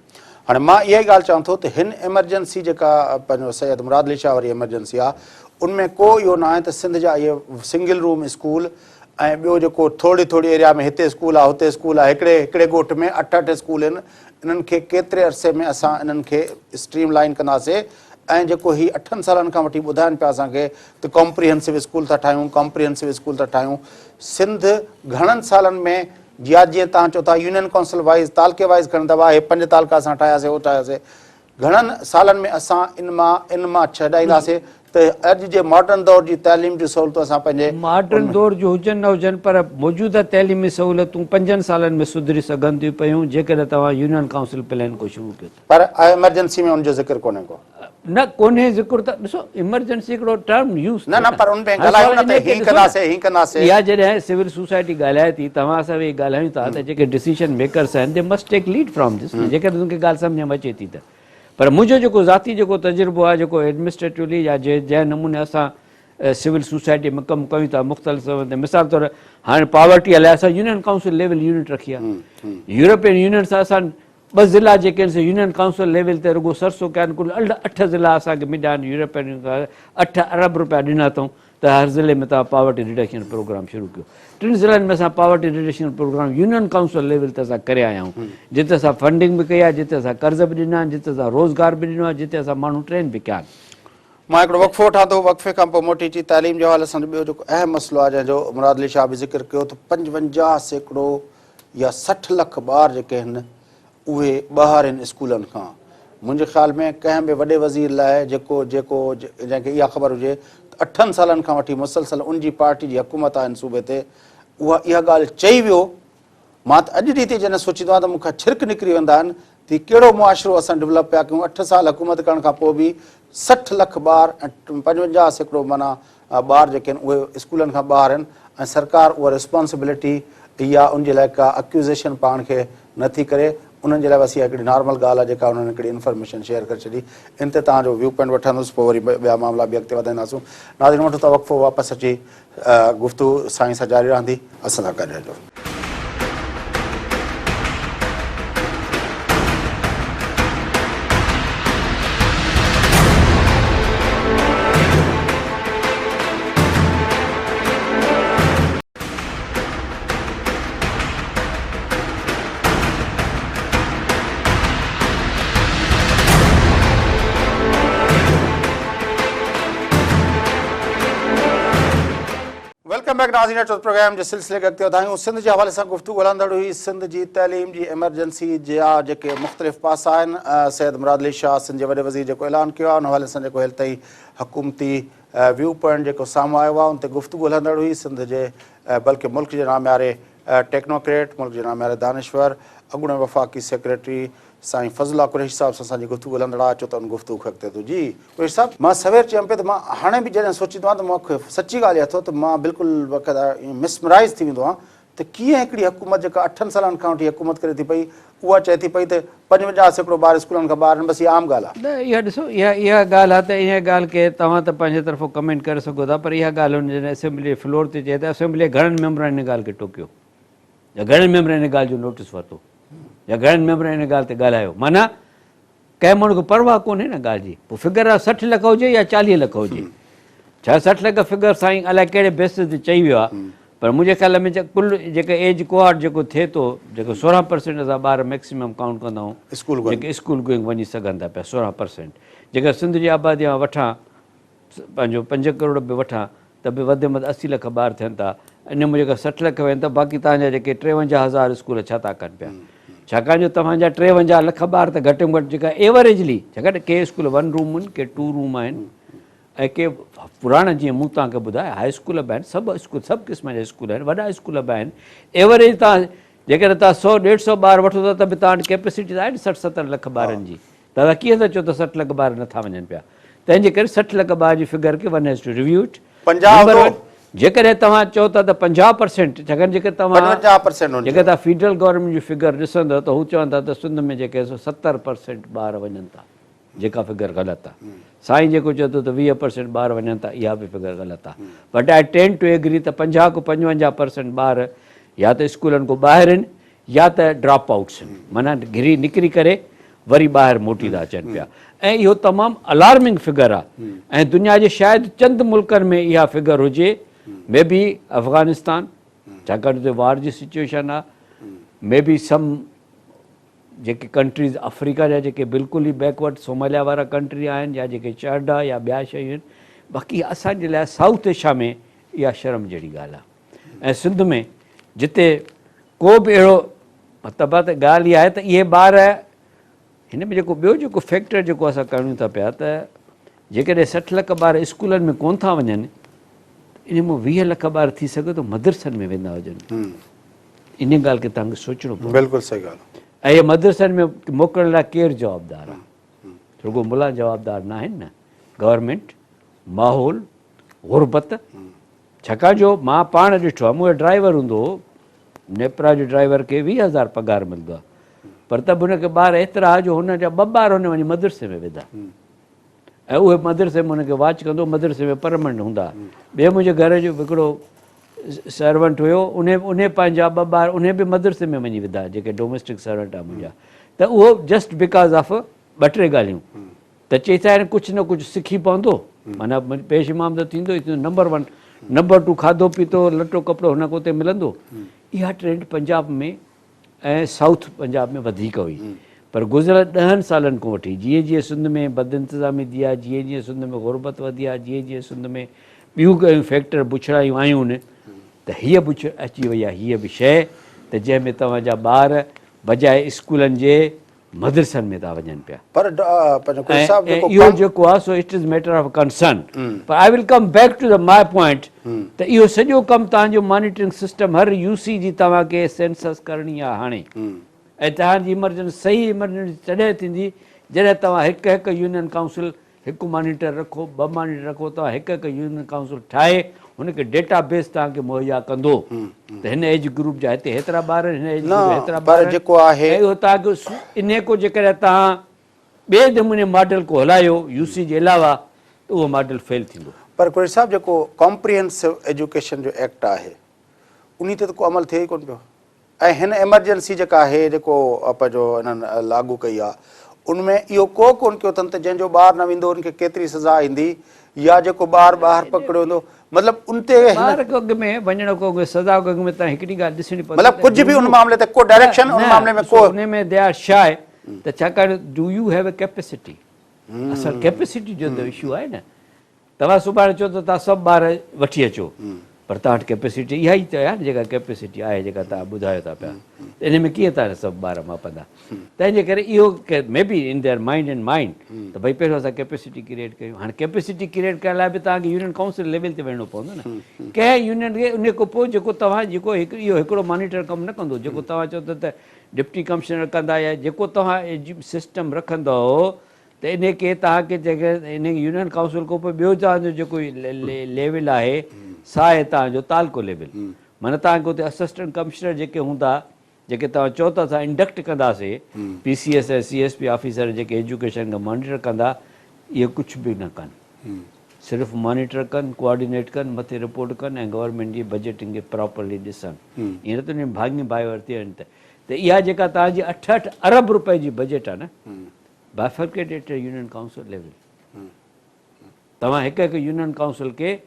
हाणे मां इहा ई ॻाल्हि चवां थो त हिन एमरजेंसी जेका पंहिंजो सैयद मुराद अली शाह वारी एमरजेंसी आहे उनमें को इहो न आहे त सिंध जा इहे सिंगल रूम स्कूल ऐं ॿियो जेको थोरी थोरी एरिया में हिते स्कूल आहे हुते स्कूल आहे, हिकिड़े ॻोठ में 8-8 स्कूल आहिनि। इन्हनि खे केतिरे अरसे में असां इन्हनि खे स्ट्रीम लाइन कंदासीं। ऐं जेको ही 8 सालनि खां वठी ॿुधाइनि पिया असांखे त कॉम्प्रिहेंसिव स्कूल था ठाहियूं, कॉम्प्रिहेंसिव स्कूल था ठाहियूं। सिंध घणनि सालनि में जीअं तव्हां चओ था यूनियन काउंसिल वाइज़ तालके वाइज़ खणंदा हुआ, हे 5 तालका असां ठाहियासीं, हो ठाहियासीं। घणनि सालनि में असां इन मां छॾाईंदासीं त अॼु जे मॉडर्न दौर जी तइलीम जी सहूलियतूं असां पंहिंजे मॉडर्न दौर जो हुजनि न हुजनि पर मौजूदा तइलीमी सहूलियतूं 5 सालनि में सुधरी सघनि थियूं पियूं जेकॾहिं तव्हां यूनियन काउंसिल प्लान को शुरू कयो। पर एमरजेंसी में उनजो ज़िक्र कोन्हे को न कोन्हे ज़िक्र त ॾिसो इमरजेंसी हिकिड़ो टर्म यूज़ न पर उन में ॻाल्हायूं न त हीअं कंदासीं हीअं कंदासीं। इहा जॾहिं सिविल सोसाइटी ॻाल्हाए थी तव्हां असां वेही ॻाल्हायूं था त जेके डिसीजन मेकर्स आहिनि they must take lead from this जेकॾहिं उनखे ॻाल्हि सम्झ में अचे थी त। पर मुंहिंजो जेको ज़ाती जेको तजुर्बो आहे जेको एडमिनिस्ट्रेटिवली या जंहिं नमूने असां सिविल सोसाइटी में कमु कयूं था मुख़्तलिफ़ मिसाल तौरु हाणे पावर्टी हलाए असां यूनियन काउंसिल लेवल यूनिट रखी आहे। यूरोपियन यूनियन सां असां 2 ज़िला जेके आहिनि यूनियन काउंसिल लेवल ते रुॻो सरसो कया आहिनि। कुल 8 ज़िला असांखे मिलिया आहिनि। यूरोपियन 8 अरब रुपया ॾिना अथऊं त हर ज़िले में तव्हां पावर्टी रिडक्शन प्रोग्राम शुरू कयो। 3 ज़िलनि में असां poverty reduction programme union council level ते असां करे आया आहियूं, जिते असां फंडिंग बि कई आहे, जिते असां कर्ज़ बि ॾिना आहिनि, जिते असां रोज़गार बि ॾिनो आहे, जिते असां माण्हू ट्रेन बि कया आहिनि। मां हिकिड़ो वक़फ़ो वठां थो, वक़फ़े खां पोइ मोटी अची तइलीम जे हवाले सां ॿियो जेको अहम मसइलो आहे जंहिंजो मुराद अली शाह बि ज़िक्र कयो त 55% या 60 लख ॿार जेके आहिनि उहे ॿाहिरि आहिनि स्कूलनि खां। मुंहिंजे ख़्याल में कंहिं बि वॾे वज़ीर लाइ जंहिंखे इहा ख़बर हुजे त 8 सालनि खां वठी मुसलसल उन जी पार्टी जी हुकूमत आहे हिन सूबे ते, इहा ॻाल्हि चई वियो। मां त अॼु ॾींहुं ते जॾहिं सोचींदो आहियां त मूंखां छिरक निकिरी वेंदा आहिनि त कहिड़ो मुआशिरो असां डेवलप पिया कयूं। 8 साल हुकूमत करण खां पोइ बि 60 लख ॿार ऐं 55% माना ॿार जेके आहिनि उहे स्कूलनि खां ॿाहिरि आहिनि ऐं सरकार उहा रिस्पॉन्सिबिलिटी या उनजे लाइ का अक्यूज़ेशन पाण खे नथी करे। उन्हनि जे लाइ बसि इहा हिकिड़ी नॉर्मल ॻाल्हि आहे जेका उन्हनि हिकिड़ी इन्फॉर्मेशन शेयर करे छॾी। इन ते तव्हांजो व्यू पॉइंट वठंदुसि, पोइ वरी ॿिया मामला बि अॻिते वधाईंदासीं। नाज़रीन वठो त वक़्फ़ो, वापसि अची गुफ़्तगू साईं सां जारी रहंदी। असां सां गॾु रहिजो। वेलकम बैक नाज़रीन, प्रोग्राम जे सिलसिले खे अॻिते वधायूं। सिंध जे हवाले सां गुफ़्तगू हलंदड़ हुई। सिंध जी तइलीम जी एमरजेंसी जा जेके मुख़्तलिफ़ पासा आहिनि, सैयद मुराद अली शाह सिंध जे वॾे वज़ीर जेको ऐलान कयो आहे, उन हवाले सां जेको हेल्थ ई हुकूमती व्यू पॉइंट जेको साम्हूं आयो आहे, उन ते गुफ़्तगू हलंदड़ हुई। सिंध जे बल्कि मुल्क जे नामियारे टेक्नोक्रेट, मुल्क जे नामियारे दानिश्वर, अॻूणे वफ़ाक़ी सेक्रेटरी साईं फज़ला कुरैशी साहिब सां असांजी गुफ़्तगू हलंदड़ आहे। अचो त उन गुफ़्तगू खे अॻिते थो। जी कुरैशी साहिब, मां सवेर चयुमि पियो त मां हाणे बि जॾहिं सोचींदो आहियां त मूंखे सची ॻाल्हि अथव त मां बिल्कुलु बाक़ाइदा मिसमराइज़ थी वेंदो आहियां त कीअं हिकिड़ी हुकूमत जेका 8 सालनि खां वठी हुकूमत करे थी पई, उहा चए थी पई त 55% ॿार स्कूलनि खां ॿाहिरि आहिनि। बसि इहा आम ॻाल्हि आहे। न, इहा ॾिसो, इहा ॻाल्हि आहे त इहा ॻाल्हि खे तव्हां त पंहिंजे तरफ़ो कमेंट करे सघो था, पर इहा ॻाल्हि हुन जॾहिं असेंबली फ्लोर ते चए त असेंबली घणनि मेंबरनि हिन ॻाल्हि खे टोकियो, या घणनि मेंबरनि हिन ॻाल्हि जो नोटिस वरितो, या घणनि मेंबरनि हिन ॻाल्हि ते ॻाल्हायो। माना कंहिं माण्हू खे परवाह कोन्हे न ॻाल्हि जी। पोइ फिगर 60 लख हुजे या 40 लख हुजे, छा 60 लख फिगर साईं अलाए कहिड़े बेसिस ते चई वियो आहे। पर मुंहिंजे ख़्याल में कुल जेके एज कोहार्ट जेको थिए थो, जेको 16% असां ॿार मैक्सिमम काउंट कंदा आहियूं जेके स्कूल गोइंग वञी सघनि था पिया, 16%। जेकर सिंध जी आबादी मां वठां, पंहिंजो 5 करोड़ बि वठां, त बि वधि में वधि 80 लख ॿार थियनि था। इन में जेका 60 लख वेहनि त बाक़ी तव्हांजा जेके 53,000 स्कूल छा था कनि पिया। छाकाणि जो तव्हांजा 53 लख ॿार त घटि में घटि जेका एवरेजली, छाकाणि के स्कूल 1 रूम आहिनि, के 2 रूम आहिनि, ऐं के पुराणा जीअं मूं तव्हांखे ॿुधायो हाई स्कूल बि आहिनि, सभु क़िस्म जा स्कूल आहिनि, वॾा स्कूल बि आहिनि। एवरेज तव्हां जेकॾहिं तव्हां 100-150 ॿार वठो था त बि तव्हां वटि कैपेसिटी त आहे न 60-70 लख ॿारनि जी। तव्हां कीअं था चओ त 60 लख ॿार नथा वञनि पिया। तंहिंजे करे 60 लख ॿार जी फिगर खे one has to review it. जेकॾहिं तव्हां चओ था त 50%, छाकाणि जेकर तव्हां फेडरल गवर्नमेंट जी फिगर ॾिसंदव त हू चवनि था त सिंध में जेके 70% ॿार वञनि था, जेका फिगर ग़लति आहे। साईं जेको चए थो त 20% ॿार वञनि था, इहा बि फिगर ग़लति आहे। But I tend to agree त 50-55% ॿार या त स्कूलनि खां ॿाहिरि आहिनि या त ड्रॉप आउट्स आहिनि, माना घिरी निकिरी करे वरी ॿाहिरि मोटी था अचनि पिया। ऐं इहो तमामु अलार्मिंग फिगर आहे। ऐं दुनिया जे शायदि चंद मुल्कनि में इहा फिगर हुजे, मे बी अफ़गानिस्तान, छाकाणि त वार जी सिचुएशन आहे, मे बी सम जेके कंट्रीज़ अफ्रीका जा जेके बिल्कुलु ई बैकवर्ड सोमालिया वारा कंट्री आहिनि, या जेके चर्ड आहे या ॿिया शयूं आहिनि। बाक़ी असांजे लाइ साउथ एशिया में इहा शर्म जहिड़ी ॻाल्हि आहे। ऐं सिंध में जिते को बि अहिड़ो मतिलबु आहे त ॻाल्हि इहा आहे त इहे ॿार हिन में जेको ॿियो जेको फैक्टर जेको असां कयूं था पिया, त जेकॾहिं 60 लख ॿार स्कूलनि में कोन था वञनि, इन मां 20 लख ॿार थी सघे थो मदरसनि में वेंदा हुजनि। इन ॻाल्हि खे तव्हांखे सोचणो पवंदो। बिल्कुलु सही ॻाल्हि। ऐं इहे मदरसनि में मोकिलण लाइ केरु जवाबदारु आहे? रुॻो मुला जवाबदार न आहिनि न, गवर्नमेंट, माहौल, गुरबत। छाकाणि जो मां पाण ॾिठो आहे, मुंहिंजो ड्राइवर हूंदो हो, नेपरा जो ड्राइवर खे 20,000 पघार मिलंदो आहे, पर त बि हुनखे ॿार एतिरा जो हुनजा 2 ॿार हुन वञी मदरसे में विधा, ऐं उहे मदरसे में हुनखे वॉच कंदो, मदरसे में परमनेंट हूंदा। ॿिए मुंहिंजे घर जो हिकिड़ो सर्वेंट हुयो, उन पंहिंजा 2 ॿार उन बि मदरसे में वञी विधा, जेके डोमेस्टिक सर्वेंट आहे मुंहिंजा। त उहो जस्ट बिकॉज़ ऑफ 2-3 ॻाल्हियूं, त चई था कुझु न कुझु सिखी पवंदो, माना पेश इमाम त थींदो ई थींदो, नंबर 1, नंबर 2 खाधो पीतो लटो कपिड़ो हुनखे उते मिलंदो। इहा ट्रेंड पंजाब में ऐं साउथ पंजाब में वधीक हुई। पर गुज़िरियल 10 सालनि खां वठी जीअं जीअं सिंध में बदइंतिज़ामी थी आहे, जीअं जीअं सिंध में गुरबत वधी आहे, जीअं जीअं सिंध में ॿियूं कयूं फैक्टर बुछड़ायूं आयूं आहिनि, त हीअ बुछ अची वई आहे, हीअ बि शइ त जंहिंमें तव्हांजा ॿार बजाए स्कूलनि जे मदरसनि में था वञनि पिया पर पंहिंजो कोई साहब ऐं जेको इहो जेको आहे so it is matter of concern पर I will come back to the my point त इहो सॼो कमु तव्हांजो मॉनिटरिंग सिस्टम हर यूसी जी तव्हांखे सेंसस करणी आहे हाणे ऐं तव्हांजी इमरजेंसी सही इमरजेंसी तॾहिं थींदी जॾहिं तव्हां हिकु हिकु यूनियन काउंसिल हिकु मॉनिटर रखो 2 मॉनिटर रखो तव्हां हिकु हिकु यूनियन काउंसिल ठाहे हुनखे डेटा बेस तव्हांखे मुहैया कंदो त हिन एज ग्रुप जा हिते हेतिरा ॿार हिन एज ग्रुप जा हेतिरा ॿार जेको आहे ऐं उहो तव्हांखे इन को जेकॾहिं तव्हां ॿिए नमूने मॉडल को हलायो यूसी जे अलावा त उहो मॉडल फेल थींदो पर कोई साहब जेको कॉम्प्रिहेंसिव एजुकेशन जो एक्ट आहे उन ते त को अमल थिए ई कोन पियो ऐं हिन एमरजेंसी जेका आहे जेको पंहिंजो हिननि लागू कई आहे उनमें इहो को कोन कयो अथनि त जंहिंजो ॿारु न वेंदो उनखे केतिरी सज़ा ईंदी या जेको ॿारु ॿाहिरि पकड़ियो वेंदो मतिलबु उन ते ॿार को अॻु में वञण को अॻु सज़ा को अॻु में तव्हां हिकिड़ी ॻाल्हि ॾिसणी पवंदी मतिलबु कुझु बि उन मामले ते को डायरेक्शन उन मामले में को उन में दया छा आहे त छाकाणि do U have a capacity असां कैपेसिटी जो त इशू आहे न तव्हां सुभाणे चओ त तव्हां सभु ॿार वठी अचो पर तव्हां वटि कैपेसिटी इहा ई त आहे न जेका कैपेसिटी आहे जेका तव्हां ॿुधायो था पिया इन में कीअं तव्हां सभु ॿार मापंदा तंहिंजे करे इहो may be in their mind and mind त भई पहिरियों असां कैपेसिटी क्रिएट कयूं हाणे कैपेसिटी क्रिएट करण लाइ बि तव्हांखे यूनियन काउंसिल लेवल ते वेहणो पवंदो न कंहिं यूनियन खे उन खां पोइ जेको तव्हां जेको इहो हिकिड़ो मॉनिटर कमु न कंदो जेको तव्हां चओ त डिप्टी कमिश्नर कंदा या जेको तव्हां सिस्टम रखंदव त इन खे तव्हांखे जेके इन यूनियन काउंसिल खां पोइ ॿियो तव्हांजो जेको लेवल आहे सा आहे तव्हांजो तालको लेवल माना तव्हांखे हुते असिस्टेंट कमिश्नर जेके हूंदा जेके तव्हां चओ था असां इंडक्ट कंदासीं PCS ऐं CSP ऑफिसर जेके एजुकेशन खे मॉनिटर कंदा इहे कुझु बि न कनि सिर्फ़ु मॉनिटर कनि कोऑर्डिनेट कनि मथे रिपोर्ट कनि ऐं गवर्नमेंट जी बजटिंग खे प्रॉपरली ॾिसनि ईअं न त उन भाङी बाहि वरिती आहिनि त इहा जेका तव्हांजी 8 अरब रुपए जी बजट आहे न बाइफर्केटेड यूनियन काउंसिल लेवल तव्हां हिकु हिकु यूनियन काउंसिल खे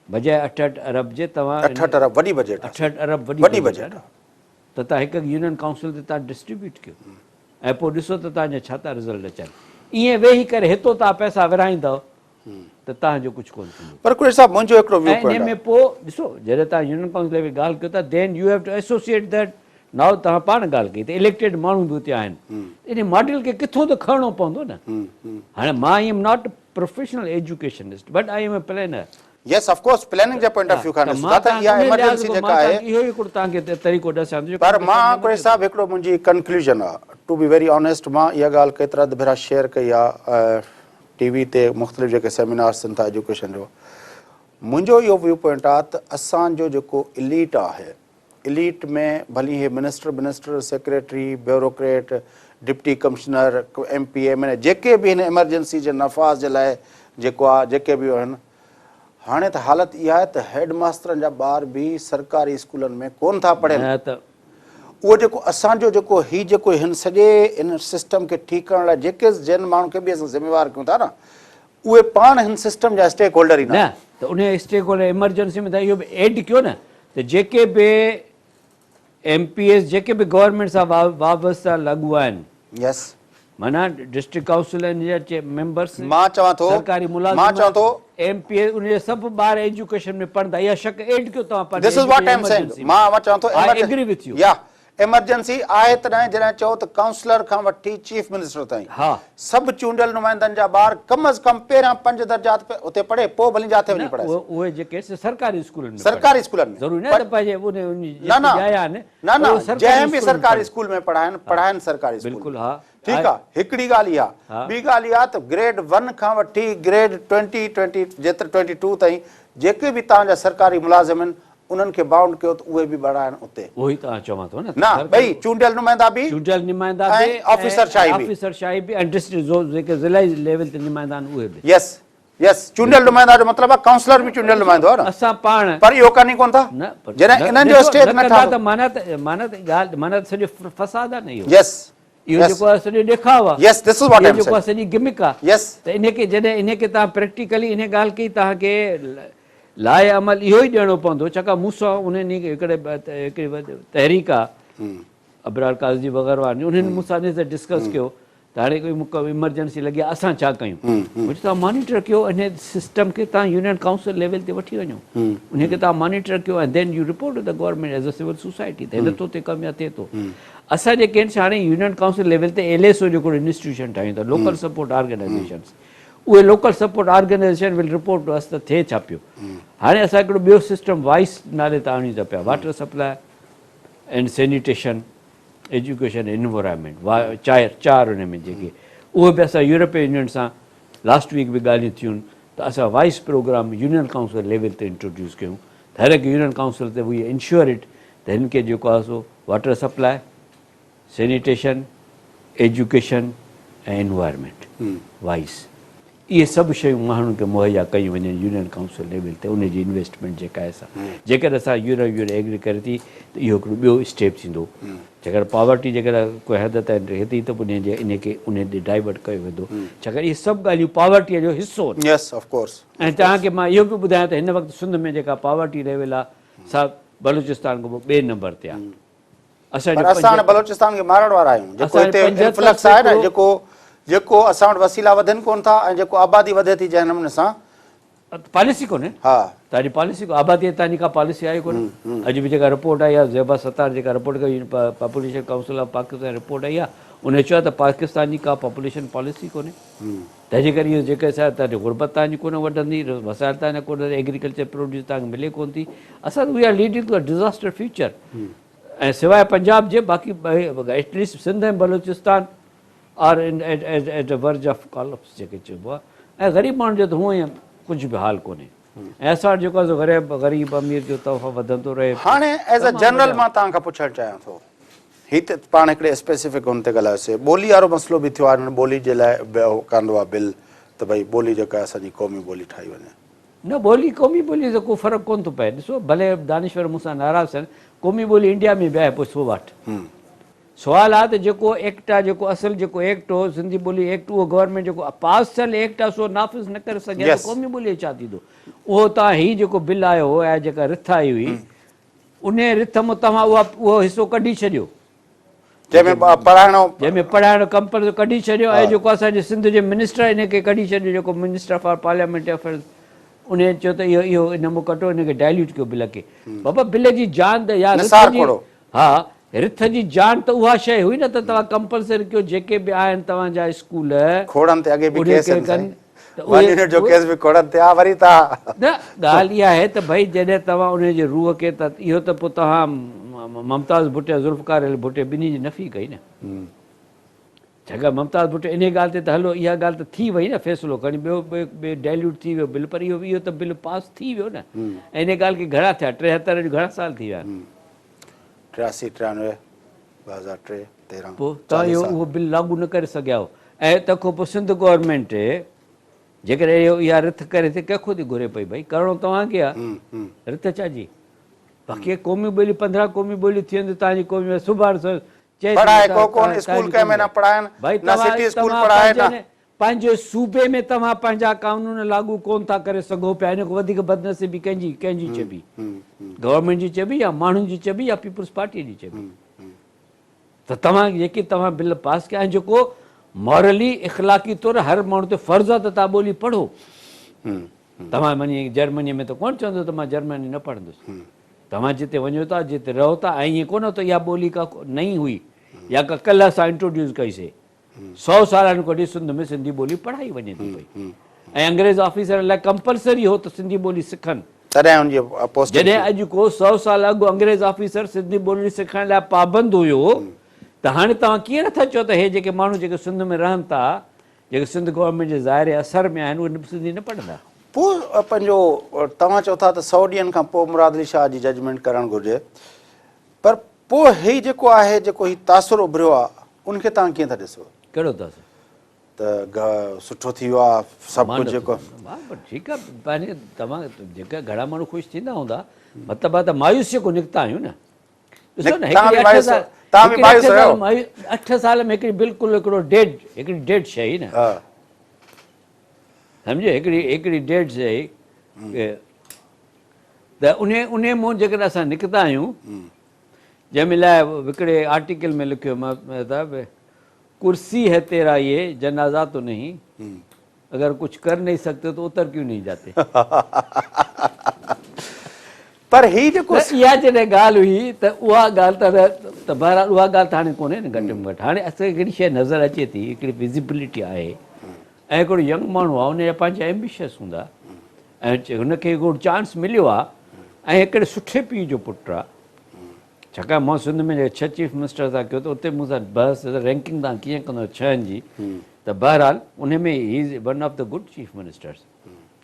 बजाए 8 अरब जे तव्हां 8 अरब वॾी बजट 8 अरब वॾी बजट त तव्हां हिकु यूनियन काउंसिल ते तव्हां डिस्ट्रीब्यूट कयो ऐं पोइ ॾिसो त तव्हांजा छा था रिज़ल्ट अचनि ईअं वेही करे हितो तव्हां पैसा विराईंदव त तव्हांजो कुझु कोन थींदो पर कोई साहब मुंहिंजो हिकिड़ो व्यू ऐं इन में पोइ ॾिसो जॾहिं तव्हां यूनियन काउंसिल लेवल ॻाल्हि कयो था then you have to associate that now तव्हां पाण ॻाल्हि कई त इलेक्टेड माण्हू बि हुते आहिनि इन मॉडल खे किथां त खणणो पवंदो न हाणे मां I am not professional educationist but I am a planner yes of course planning जे पॉइंट ऑफ व्यू खां इहा एमरजेंसी जेका आहे इहो हिकिड़ो तव्हांखे तरीक़ो ॾसां पर मां कोई साहब हिकिड़ो मुंहिंजी कंक्लूजन आहे टू बी वेरी ऑनेस्ट मां इहा ॻाल्हि केतिरा भेरा शेयर कई आहे TV ते मुख़्तलिफ़ जेके सेमिनार्स थियनि था एजुकेशन जो मुंहिंजो इहो व्यू पॉइंट आहे त असांजो जेको इलीट आहे इलीट में भली हे minister secretary bureaucrat deputy commissioner MP MN जेके बि हिन एमरजेंसी जे नफ़ाज़ जे लाइ जेको आहे जेके बि आहिनि हाणे त हालत इहा आहे त हेड मास्टरनि जा ॿार बि सरकारी स्कूलनि में कोन था पढ़नि त उहो जेको असांजो जेको हिन सॼे इन सिस्टम खे ठीकु करण लाइ जेके जिन माण्हुनि खे बि असां ज़िम्मेवार कयूं था न उहे पाण हिन सिस्टम जा स्टेक होल्डर ई न त उन स्टेक होल्डर एमरजेंसी में त इहो बि एड कयो न त जेके बि MPs जेके बि गवर्नमेंट सां वाबस्ता लॻू आहिनि यस माना डिस्ट्रिक्ट काउंसिल जा मेंबर्स मां चवां थो सरकारी मां चवां थो MP उन जे सभु ॿार एजुकेशन में पढ़ंदा इहा शक एड कयो तव्हां this is what I am saying मां चवां थो आई एग्री विथ यू या एमरजेंसी आहे तॾहिं जॾहिं चओ त काउंसलर खां वठी चीफ मिनिस्टर ताईं हा सभु चूंडियल नुमाइंदनि जा ॿार कम अज़ कम पहिरियां 5 दर्जात उते पढ़े पोइ भली जाथे वञी पढ़े उहे जेके सरकारी स्कूलनि में सरकारी स्कूलनि में ज़रूरी न त पंहिंजे न जंहिं बि सरकारी स्कूल में पढ़ाइनि सरकारी स्कूल बिल्कुलु हा ठीकु आहे हिकिड़ी ॻाल्हि इहा ॿी ॻाल्हि इहा त ग्रेड 1 खां वठी ग्रेड 20 जेतिरे 22 ताईं जेके बि तव्हांजा सरकारी मुलाज़िम आहिनि उन्हनि खे बाउंड कयो त उहे बि बढ़ाइनि उते उहो ई तव्हां चवां थो न ॿई चूंडियल नुमाइंदा बि चूंडियल नुमाइंदा ऐं ऑफिसरशाही बि ऐं डिस्ट्रिक्ट जेके ज़िलाई लेवल ते नुमाइंदा आहिनि उहे बि यस यस चूंडियल नुमाइंदा जो मतिलबु आहे काउंसलर बि चूंडियल नुमाइंदो आहे न असां पाण पर इहो कान्हे कोन था न जॾहिं इन्हनि जो स्टेज न त माना त ॻाल्हि माना सॼो फसाद आहे न इहो यस इहो जेको आहे सॼो ॾेखाव आहे yes this is what I am जेको आहे सॼी गिमिक आहे यस त इनखे जॾहिं इनखे तव्हां प्रैक्टिकली इन ॻाल्हि खे तव्हांखे लाइ अमल इहो ई ॾियणो पवंदो छाकाणि मूंसां उन हिकिड़ी तहरीक आहे अबरार काज़ी वग़ैरह वारनि उन्हनि मूंसां इन ते डिस्कस कयो त हाणे कोई मूंखे इमरजेंसी लॻी आहे असां छा कयूं वरी तव्हां मॉनिटर कयो इन सिस्टम खे तव्हां यूनियन काउंसिल लेवल ते वठी वञो उनखे तव्हां मॉनिटर कयो ऐं then you report to the government as a civil society त हिन ते कमु या थिए थो असां जेके आहिनि हाणे यूनियन काउंसिल लेवल ते LSO जेको इंस्टीट्यूशन ठाहियूं था लोकल सपोर्ट ऑर्गेनाइज़ेशन्स उहे local support organisation will report to us त थिए छा पियो हाणे असां हिकिड़ो ॿियो सिस्टम वाइस नाले ते आणियूं था पिया water supply and sanitation education environment चार हुन में जेके उहे बि असां यूरोपियन यूनियन सां लास्ट वीक बि ॻाल्हियूं थियूं त असां wise programme union council level ते इंट्रोड्यूस कयूं त हर हिकु यूनियन काउंसिल ते वी इंश्योर इट त हिन खे जेको आहे सो वाटर सप्लाई सैनिटेशन एजुकेशन ऐं एनवायरमेंट वाइस इहे सभु शयूं माण्हुनि खे मुहैया कयूं वञनि यूनियन काउंसिल लेवल ते उनजी इन्वेस्टमेंट जेका आहे असां जेकॾहिं असां यूरो एग्री करे थी त इहो हिकिड़ो ॿियो स्टेप थींदो जेकर पावर्टी जेकर कोई हद ताईं रहे थी त इन खे उन ॾे डाइवर्ट कयो वेंदो छाकाणि इहे सभु ॻाल्हियूं पावर्टीअ जो हिसो ऐं तव्हांखे मां इहो बि ॿुधायां त हिन वक़्तु सिंध में जेका पावर्टी लेवल आहे सा बलूचिस्तान खां पोइ ॿिए नंबर ते आहे असां बलूचिस्तान खे मारण वारा आहियूं जेको असां वटि वसीला वधनि कोन था ऐं जेको आबादी वधे थी जंहिं नमूने सां पॉलिसी कोन्हे हा तव्हांजी पॉलिसी आबादी तव्हांजी का पॉलिसी आहे कोन्हे अॼु बि जेका रिपोर्ट आई आहे ज़ेबा सत्तार जेका रिपोर्ट कई population council of Pakistan report आई आहे उन चयो त पाकिस्तान जी का पॉपुलेशन पॉलिसी कोन्हे तंहिंजे करे इहो जेके छा तव्हांजी गुरबत तव्हांजी कोन वधंदी वसायल तव्हांजा कोन एग्रीकल्चर प्रोड्यूस तव्हांखे मिले कोन थी असां we are leading to a disaster future ऐं सवाइ पंजाब जे बाक़ी एटलीस्ट सिंध ऐं Balochistan are at the verge of collapse जेके चइबो आहे ऐं ग़रीब माण्हुनि जो त हूअं ई कुझु बि हाल कोन्हे ऐं असां वटि जेको आहे ग़रीब अमीर जो तोहफ़ो वधंदो रहे हाणे एज़ अ जनरल मां तव्हां खां पुछणु चाहियां थो हीअ त पाण हिकिड़े स्पेसिफिक हुन ते ॻाल्हायोसीं ॿोली वारो मसइलो बि थियो आहे ॿोली जे लाइ कंदो आहे बिल त भई ॿोली जेका आहे असांजी क़ौमी ॿोली ठाही वञे न ॿोली क़ौमी ॿोली त को फ़र्क़ु कोन थो पए ॾिसो भले दानिश्वर मूंसां नाराज़ थियनि क़ौमी ॿोली इंडिया में बि आहे पोइ सो वाटि सुवालु आहे त जेको एक्ट आहे जेको असुलु जेको एक्ट हो सिंधी ॿोली एक्ट उहो गवर्नमेंट जेको पास थियल एक्ट आहे सो नाफ़िज़ न करे सघे त क़ौमी ॿोलीअ छा थींदो उहो तव्हां हीउ जेको बिल आयो हो ऐं जेका रिथ आई हुई उन रिथ मां तव्हां उहो हिसो कढी छॾियो जंहिंमें पढ़ाइणो कंपलसरी कढी छॾियो ऐं जेको असांजे सिंध जे मिनिस्टर इन खे कढी छॾियो जेको मिनिस्टर फॉर पार्लियामेंट्री अफेयर्स उन चयो त इहो इन मां कटो हिनखे डाइल्यूट कयो बिल खे बाबा बिल जी जान त यार हा रिथ जी जान त उहा शइ हुई न त तव्हां कंपलसरी कयो जेके बि आहिनि तव्हांजा स्कूल ॻाल्हि इहा आहे त भई जॾहिं तव्हां उनजे रूह खे त इहो त पोइ तव्हां मुमताज़ भुट्टो ज़ुल्फ़कार अली भुट्टो ॿिन्ही जी नफ़ी कई न छाकाणि मुमताज़ भुट्टो इन ॻाल्हि ते त हलो इहा ॻाल्हि त थी वई न फ़ैसिलो खणी ॿियो डाइल्यूट थी वियो बिल पर इहो त बिल पास थी वियो न ऐं इन ॻाल्हि खे घणा थिया 73 घणा साल थी विया 83 93 2003 पोइ तव्हां इहो उहो बिल लागू न करे सघिया हो ऐं तंहिंखां पोइ सिंध गवर्नमेंट जेकॾहिं इहो इहा रिथ करे थी कंहिंखां थी घुरे पई भई करिणो तव्हांखे आहे रिथ छा जी बाक़ी क़ौमी ॿोली 15 क़ौमी ॿोलियूं थी वेंदियूं तव्हांजी क़ौमी सुभाणे पंहिंजे सूबे में तव्हां पंहिंजा कानून लागू कोन था करे सघो पिया इन खां वधीक बदनसीबी कंहिंजी चइबी गवर्नमेंट जी चइबी या माण्हुनि जी चइबी या पीपुल्स पार्टीअ जी चइबी त तव्हां जेके तव्हां बिल पास कया ऐं जेको मॉरली इख़लाक़ी तौरु हर माण्हू ते फर्ज़ु आहे त तव्हां ॿोली पढ़ो तव्हां मञी जर्मनीअ में त कोन चवंदो त मां जर्मनी न पढ़ंदुसि तव्हां जिते वञो था जिते रहो था ऐं ईअं कोन त इहा ॿोली का नई हुई या का कल्ह असां इंट्रोड्यूस कईसीं 100 सालनि खां वठी सिंध में सिंधी ॿोली पढ़ाई वञे थी पई ऐं अंग्रेज़ ऑफिसर लाइ कंपलसरी हो त सिंधी ॿोली सिखनि जॾहिं अॼु को 100 साल अॻु अंग्रेज़ ऑफिसर सिंधी ॿोली सिखण लाइ पाबंद हुयो त हाणे तव्हां कीअं नथा चओ त हे जेके माण्हू जेके सिंध में रहनि था जेके सिंध गवर्नमेंट जे ज़ाइरे असर में आहिनि उहे सिंधी न पढ़ंदा पोइ पंहिंजो तव्हां चओ था त 100 ॾींहंनि खां पोइ मुराद अली शाह जी जजमेंट करणु घुरिजे पर पोइ हीउ जेको आहे जेको हीउ तासुर उभरियो आहे उनखे तव्हां कीअं था ॾिसो कहिड़ो तासुर त सुठो थी वियो आहे सभु कुझु जेको ठीकु आहे पंहिंजे तव्हां जेका घणा माण्हू ख़ुशि थींदा हूंदा मतिलबु आहे त मायूसीअ खां निकिता आहियूं न ॾिसो न 8 साल में हिकिड़ी बिल्कुलु हिकिड़ी डेड शइ न सम्झो हिकिड़ी डेड शइ त उन मां जेकॾहिं असां निकिता आहियूं जंहिंमें लाइ हिकिड़े आर्टिकल में लिखियो कुर्सी है तेरा ये जनाजा तो नहीं, अगर कुछ कर नहीं सकते तो उतर क्यों नहीं जाते। पर ही जेको इहा जॾहिं ॻाल्हि हुई त उहा ॻाल्हि त बहरहाल उहा ॻाल्हि त हाणे कोन्हे न घटि में घटि। हाणे असांखे हिकिड़ी शइ नज़र अचे थी, हिकिड़ी विज़िबिलिटी आहे ऐं हिकिड़ो यंग माण्हू आहे, उनजा पंहिंजा एम्बिशियस हूंदा ऐं हुनखे हिकिड़ो चांस मिलियो आहे ऐं हिकिड़े सुठे पीउ जो पुटु आहे। छाकाणि मां सिंध में 6 चीफ मिनिस्टर था कयो त उते मूंसां बहस रैंकिंग तव्हां कीअं कंदो 6 जी, त बहरहाल उन में he is one of the good chief ministers.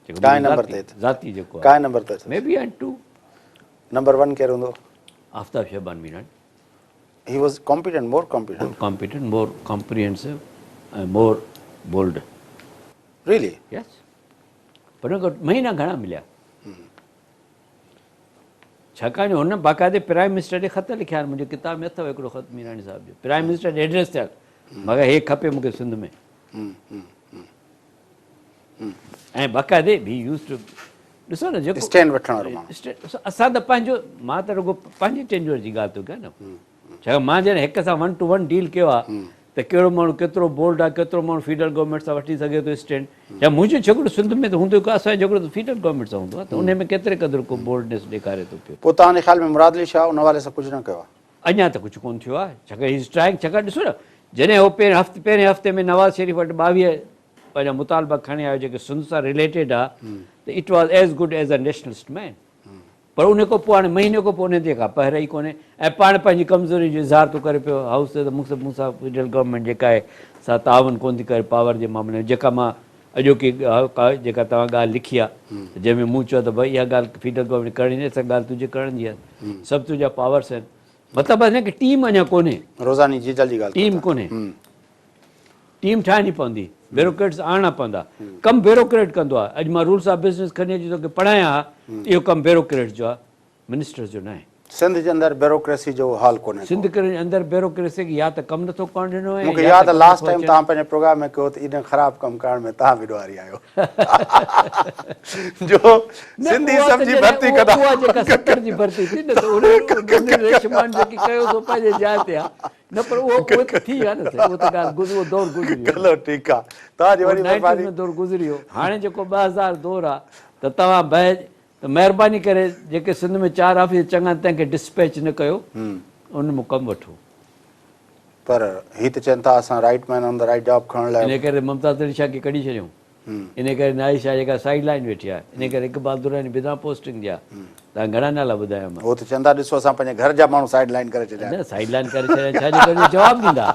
काएं नंबर ते ज़ाती जेको काएं नंबर ते मे बी एंड 2 नंबर 1 केरु हूंदो? Aftab Shahban Mirani. He was competent, more competent, competent, more comprehensive ऐं मोर बोल्ड। रियली? यस। पर हुनखे महीना घणा मिलिया? छाकाणि हुन बाक़ाइदे प्राइम मिनिस्टर खे ख़त लिखिया आहिनि, मुंहिंजे किताब में अथव हिकिड़ो ख़त मीरानी साहिब जो, प्राइम मिनिस्टर खे एड्रेस थियल, मगर हे खपे मूंखे सिंध में। ऐं बाक़ाइदे बि यूज़ टू ॾिसो न जेको स्टैंड वठण वारो माण्हू। असां त पंहिंजो, मां त रुगो पंहिंजी टेन्योर जी ॻाल्हि थो कयां न। छाकाणि मां जॾहिं हिक सां 1 to 1 डील कयो आहे त कहिड़ो माण्हू केतिरो बोल्ड आहे, केतिरो माण्हू फीडरल गवर्नमेंट सां वठी सघे थो स्टैंड। या मुंहिंजो झगड़ो सिंध में त हूंदो को, असांजो झगड़ो त फीडरल गवर्नमेंट सां हूंदो आहे, त उन में केतिरे क़दुरु को बोल्डनेस ॾेखारे थो पियो। पोइ तव्हांजे ख़्याल में मुराद अली शाह उन हवाले सां कुझु न कयो आहे? अञा त कुझु कोन्ह थियो आहे। छाकाणि ही स्ट्राइक, छाकाणि ॾिसो न जॾहिं उहो पहिरें हफ़्ते में नवाज़ शरीफ़ वटि 22 पंहिंजा मुतालबा खणी आयो जेके सिंध सां रिलेटेड आहे, त it was as good as a nationalist man. पर उन खां पोइ हाणे महीने खां पोइ उन ते का पहिरियों ई कोन्हे ऐं पाण पंहिंजी कमज़ोरी जो इज़हार थो करे पियो। हाउस ते त मूंसां फेडरल गवर्नमेंट जेका आहे सा तावन कोन थी करे पावर जे मामले में, जेका मां अॼोकी जेका तव्हां ॻाल्हि लिखी आहे जंहिंमें मूं चयो त भई इहा ॻाल्हि फेडरल गवर्नमेंट करणी न, सा ॻाल्हि तुंहिंजे करण जी आहे, सभु तुंहिंजा पावर्स आहिनि। मतिलबु आहे न की टीम अञा कोन्हे, रोज़ानी जीजल जी ॻाल्हि टीम कोन्हे, टीम ठाहिणी पवंदी, ब्यूरोक्रेट्स आणणा पवंदा। कमु ब्यूरोक्रेट कंदो आहे। अॼु मां रूल्स ऑफ बिज़नेस खणी अची तोखे पढ़ायां, इहो कमु ब्यूरोक्रेट जो आहे, मिनिस्टर्स जो न आहे। सिंध जे अंदरि ब्यूरोक्रेसी जो हाल कोन्हे। सिंध जे अंदरि ब्यूरोक्रेसी खे या त कमु नथो करणु ॾिनो आहे। मूंखे यादि आहे लास्ट टाइम तव्हां पंहिंजे प्रोग्राम में कयो त इन ख़राबु कमु करण में तव्हां बि ॾुआरी आहियो। जो सिंधी सम्झी भर्ती कंदा, उहा जेका 70 जी भर्ती थी न, त उन रेशमान जेकी कयो सो पंहिंजे जाइ ते आहे न, पर उहो त थी आहे न, उहो त ॻाल्हि उहो दौर गुज़री वियो। हलो ठीकु आहे, तव्हांजी वॾी 90 में दौर गुज़री वियो। हाणे जेको 2000 दौर आहे, त तव्हां त महिरबानी करे जेके सिंध में 4 ऑफिस चङा तंहिंखे डिस्पैच न कयो, उन में कमु वठो। पर ही त चवनि था असां right man on the right job खणण लाइ। इन करे ममता तरीशा खे कढी छॾियूं, इन करे नाइशा जेका साइड लाइन वेठी आहे, इन करे इकबाल दुरानी बिना पोस्टिंग जा। तव्हां घणा नाला ॿुधाया मां? उहो त चवंदा ॾिसो असां पंहिंजे घर जा माण्हू साइड लाइन करे छॾिया। न साइड लाइन करे छॾिया, छाजे करे जवाबु ॾींदा,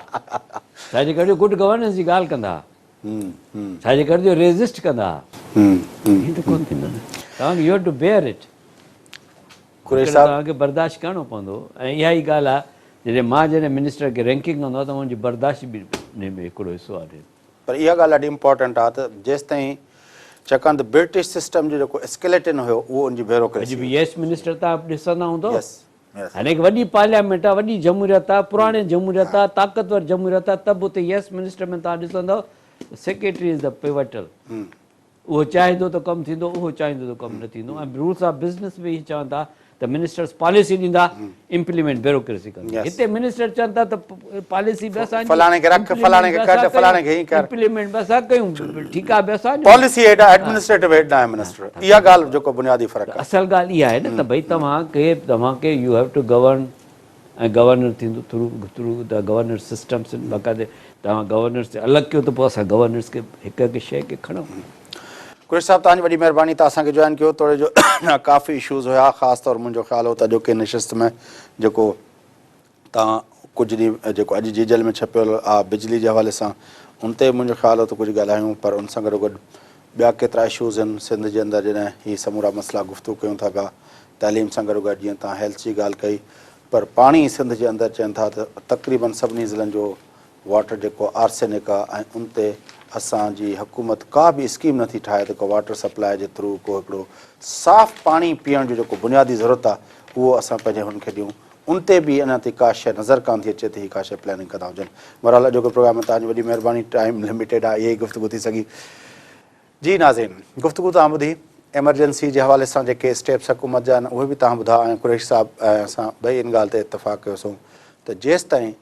छाजे करे गुड गवर्नेंस जी ॻाल्हि कंदा, छाजे करे जो रेज़िस्ट कंदा, हीअ त कोन्ह थींदो न। तव्हांखे you have to bear it, तव्हांखे बर्दाश्त करिणो पवंदो। ऐं इहा ई ॻाल्हि आहे, जॾहिं मां मिनिस्टर खे रैंकिंग कंदो आहे त मुंहिंजी बर्दाश्त बि हिन में हिकिड़ो हिसो आहे। पर इहा ॻाल्हि ॾाढी इम्पोर्टेंट आहे त जेसि ताईं, छाकाणि त ब्रिटिश सिस्टम जो जेको एस्केलेटन हुयो उहो उनजी ब्यूरोक्रेसी। अॼु बि यस मिनिस्टर तव्हां ॾिसंदा हूंदो, हाणे हिकु वॾी पार्लियामेंट आहे, वॾी जमहूरियत आहे, पुराणे जमहूरियत आहे, ताक़तवर जमहूरियत आहे, त बि उते यस मिनिस्टर में तव्हां ॾिसंदव सेक्रेटरी इज़ द पिवटल। उहो चाहींदो त कमु थींदो, उहो चाहींदो त कमु न थींदो। ऐं रूल्स ऑफ बिज़नेस में हीअ चवनि था त मिनिस्टर्स पॉलिसी ॾींदा, इम्प्लीमेंट ब्यूरोक्रेसी कंदा। हिते मिनिस्टर चवनि था त पॉलिसी बि असां फलाणे खे रख, फलाणे खे कढ, फलाणे खे ही कर, इम्प्लीमेंट बि असां कयूं, ठीकु आहे बि असां पॉलिसी हेड आहे, एडमिनिस्ट्रेटिव हेड आहे मिनिस्टर। इहा ॻाल्हि जेको बुनियादी फ़र्क़ु आहे। असल ॻाल्हि इहा आहे न त भई तव्हांखे यू हैव टू गवर्न, ऐं गवर्नर थींदो थ्रू द गवर्नर सिस्टम्स। बाक़ाइदे तव्हां गवर्नर्स ते अलॻि कयो त पोइ असां गवर्नर्स खे हिकु हिकु शइ खे खणूं। कुरेश साहब तव्हांजी वॾी महिरबानी, तव्हां असांखे जॉइन कयो। थोरे जो काफ़ी इशूज़ हुया, ख़ासि तौरु मुंहिंजो ख़्यालु हो त अॼोके नशिस्त में जेको तव्हां कुझु ॾींहुं जेको अॼु जीजल में छपियल आहे बिजली जे हवाले सां, उन ते मुंहिंजो ख़्यालु हो त कुझु ॻाल्हायूं। पर उन सां गॾोगॾु ॿिया केतिरा इशूज़ आहिनि सिंध जे अंदरि, जॾहिं हीअ समूरा मसइला गुफ़्तगू कयूं था पिया, तइलीम सां गॾोगॾु जीअं तव्हां हेल्थ जी ॻाल्हि कई। पर पाणी सिंध जे अंदरि चवनि था त तक़रीबन सभिनी ज़िलनि जो वाटर जेको आर्सेनिक आहे, ऐं उन ते असांजी हुकूमत का बि स्कीम नथी ठाहे त को वाटर सप्लाई जे थ्रू को हिकिड़ो साफ़ पाणी पीअण जो जेको बुनियादी ज़रूरत आहे उहो असां पंहिंजे हुनखे ॾियूं। उन ते बि अञा ताईं का शइ नज़र कान थी अचे त हीअ का शइ प्लैनिंग कंदा हुजनि। बहरहाल अॼोके प्रोग्राम में तव्हांजी वॾी महिरबानी, टाइम लिमिटेड आहे, इहा ई गुफ़्तगू थी सघी। जी नाज़रीन, गुफ़्तगू तव्हां ॿुधी। एमरजेंसी जे हवाले सां जेके स्टेप्स हुकूमत जा आहिनि उहे बि तव्हां ॿुधा, ऐं कुरैशी साहब ऐं असां ॿई इन ॻाल्हि ते इतफ़ाक़ कयोसीं त जेसि ताईं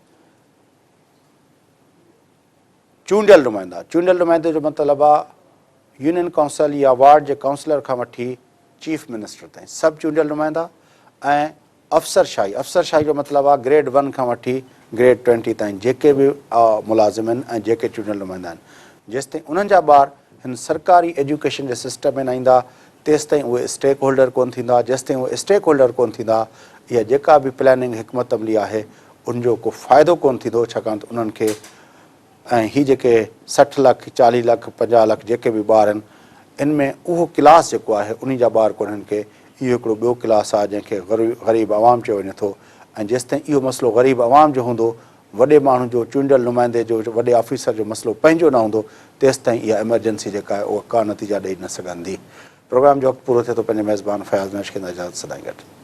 चूंडियल नुमाइंदे जो मतिलबु आहे यूनियन काउंसिल या वार्ड जे काउंसलर खां वठी चीफ मिनिस्टर ताईं सभु चूंडियल नुमाइंदा ऐं अफ़सरशाही जो मतिलबु आहे ग्रेड 1 खां वठी ग्रेड 20 ताईं जेके बि मुलाज़िम आहिनि ऐं जेके चूंडियल नुमाइंदा आहिनि जेसिताईं उन्हनि जा ॿार हिन सरकारी एजुकेशन जे सिस्टम में न ईंदा तेसिताईं उहे स्टेक होल्डर कोन थींदा जेसिताईं उहे स्टेक होल्डर कोन थींदा इहा जेका बि प्लानिंग हिकमत अमली आहे उनजो को फ़ाइदो कोन थींदो छाकाणि त उन्हनि खे ऐं ही जेके 60 लाख 40 लाख 50 लाख जेके बि ॿार आहिनि इन में उहो क्लास जेको आहे उन जा ॿार कोन्हनि खे इहो हिकिड़ो ॿियो क्लास आहे जंहिंखे ग़रीब आवाम चयो वञे थो ऐं जेसिताईं इहो मसइलो ग़रीब आवाम जो हूंदो वॾे माण्हू जो चूंडियल नुमाइंदे जो वॾे ऑफिसर जो मसइलो पंहिंजो न हूंदो तेसिताईं इहा एमरजेंसी जेका आहे उहा का नतीजा ॾेई न सघंदी। प्रोग्राम जो वक़्तु पूरो थिए थो पंहिंजे मेज़बान फयाज़ नश खे इजाज़त सदाईं गॾु।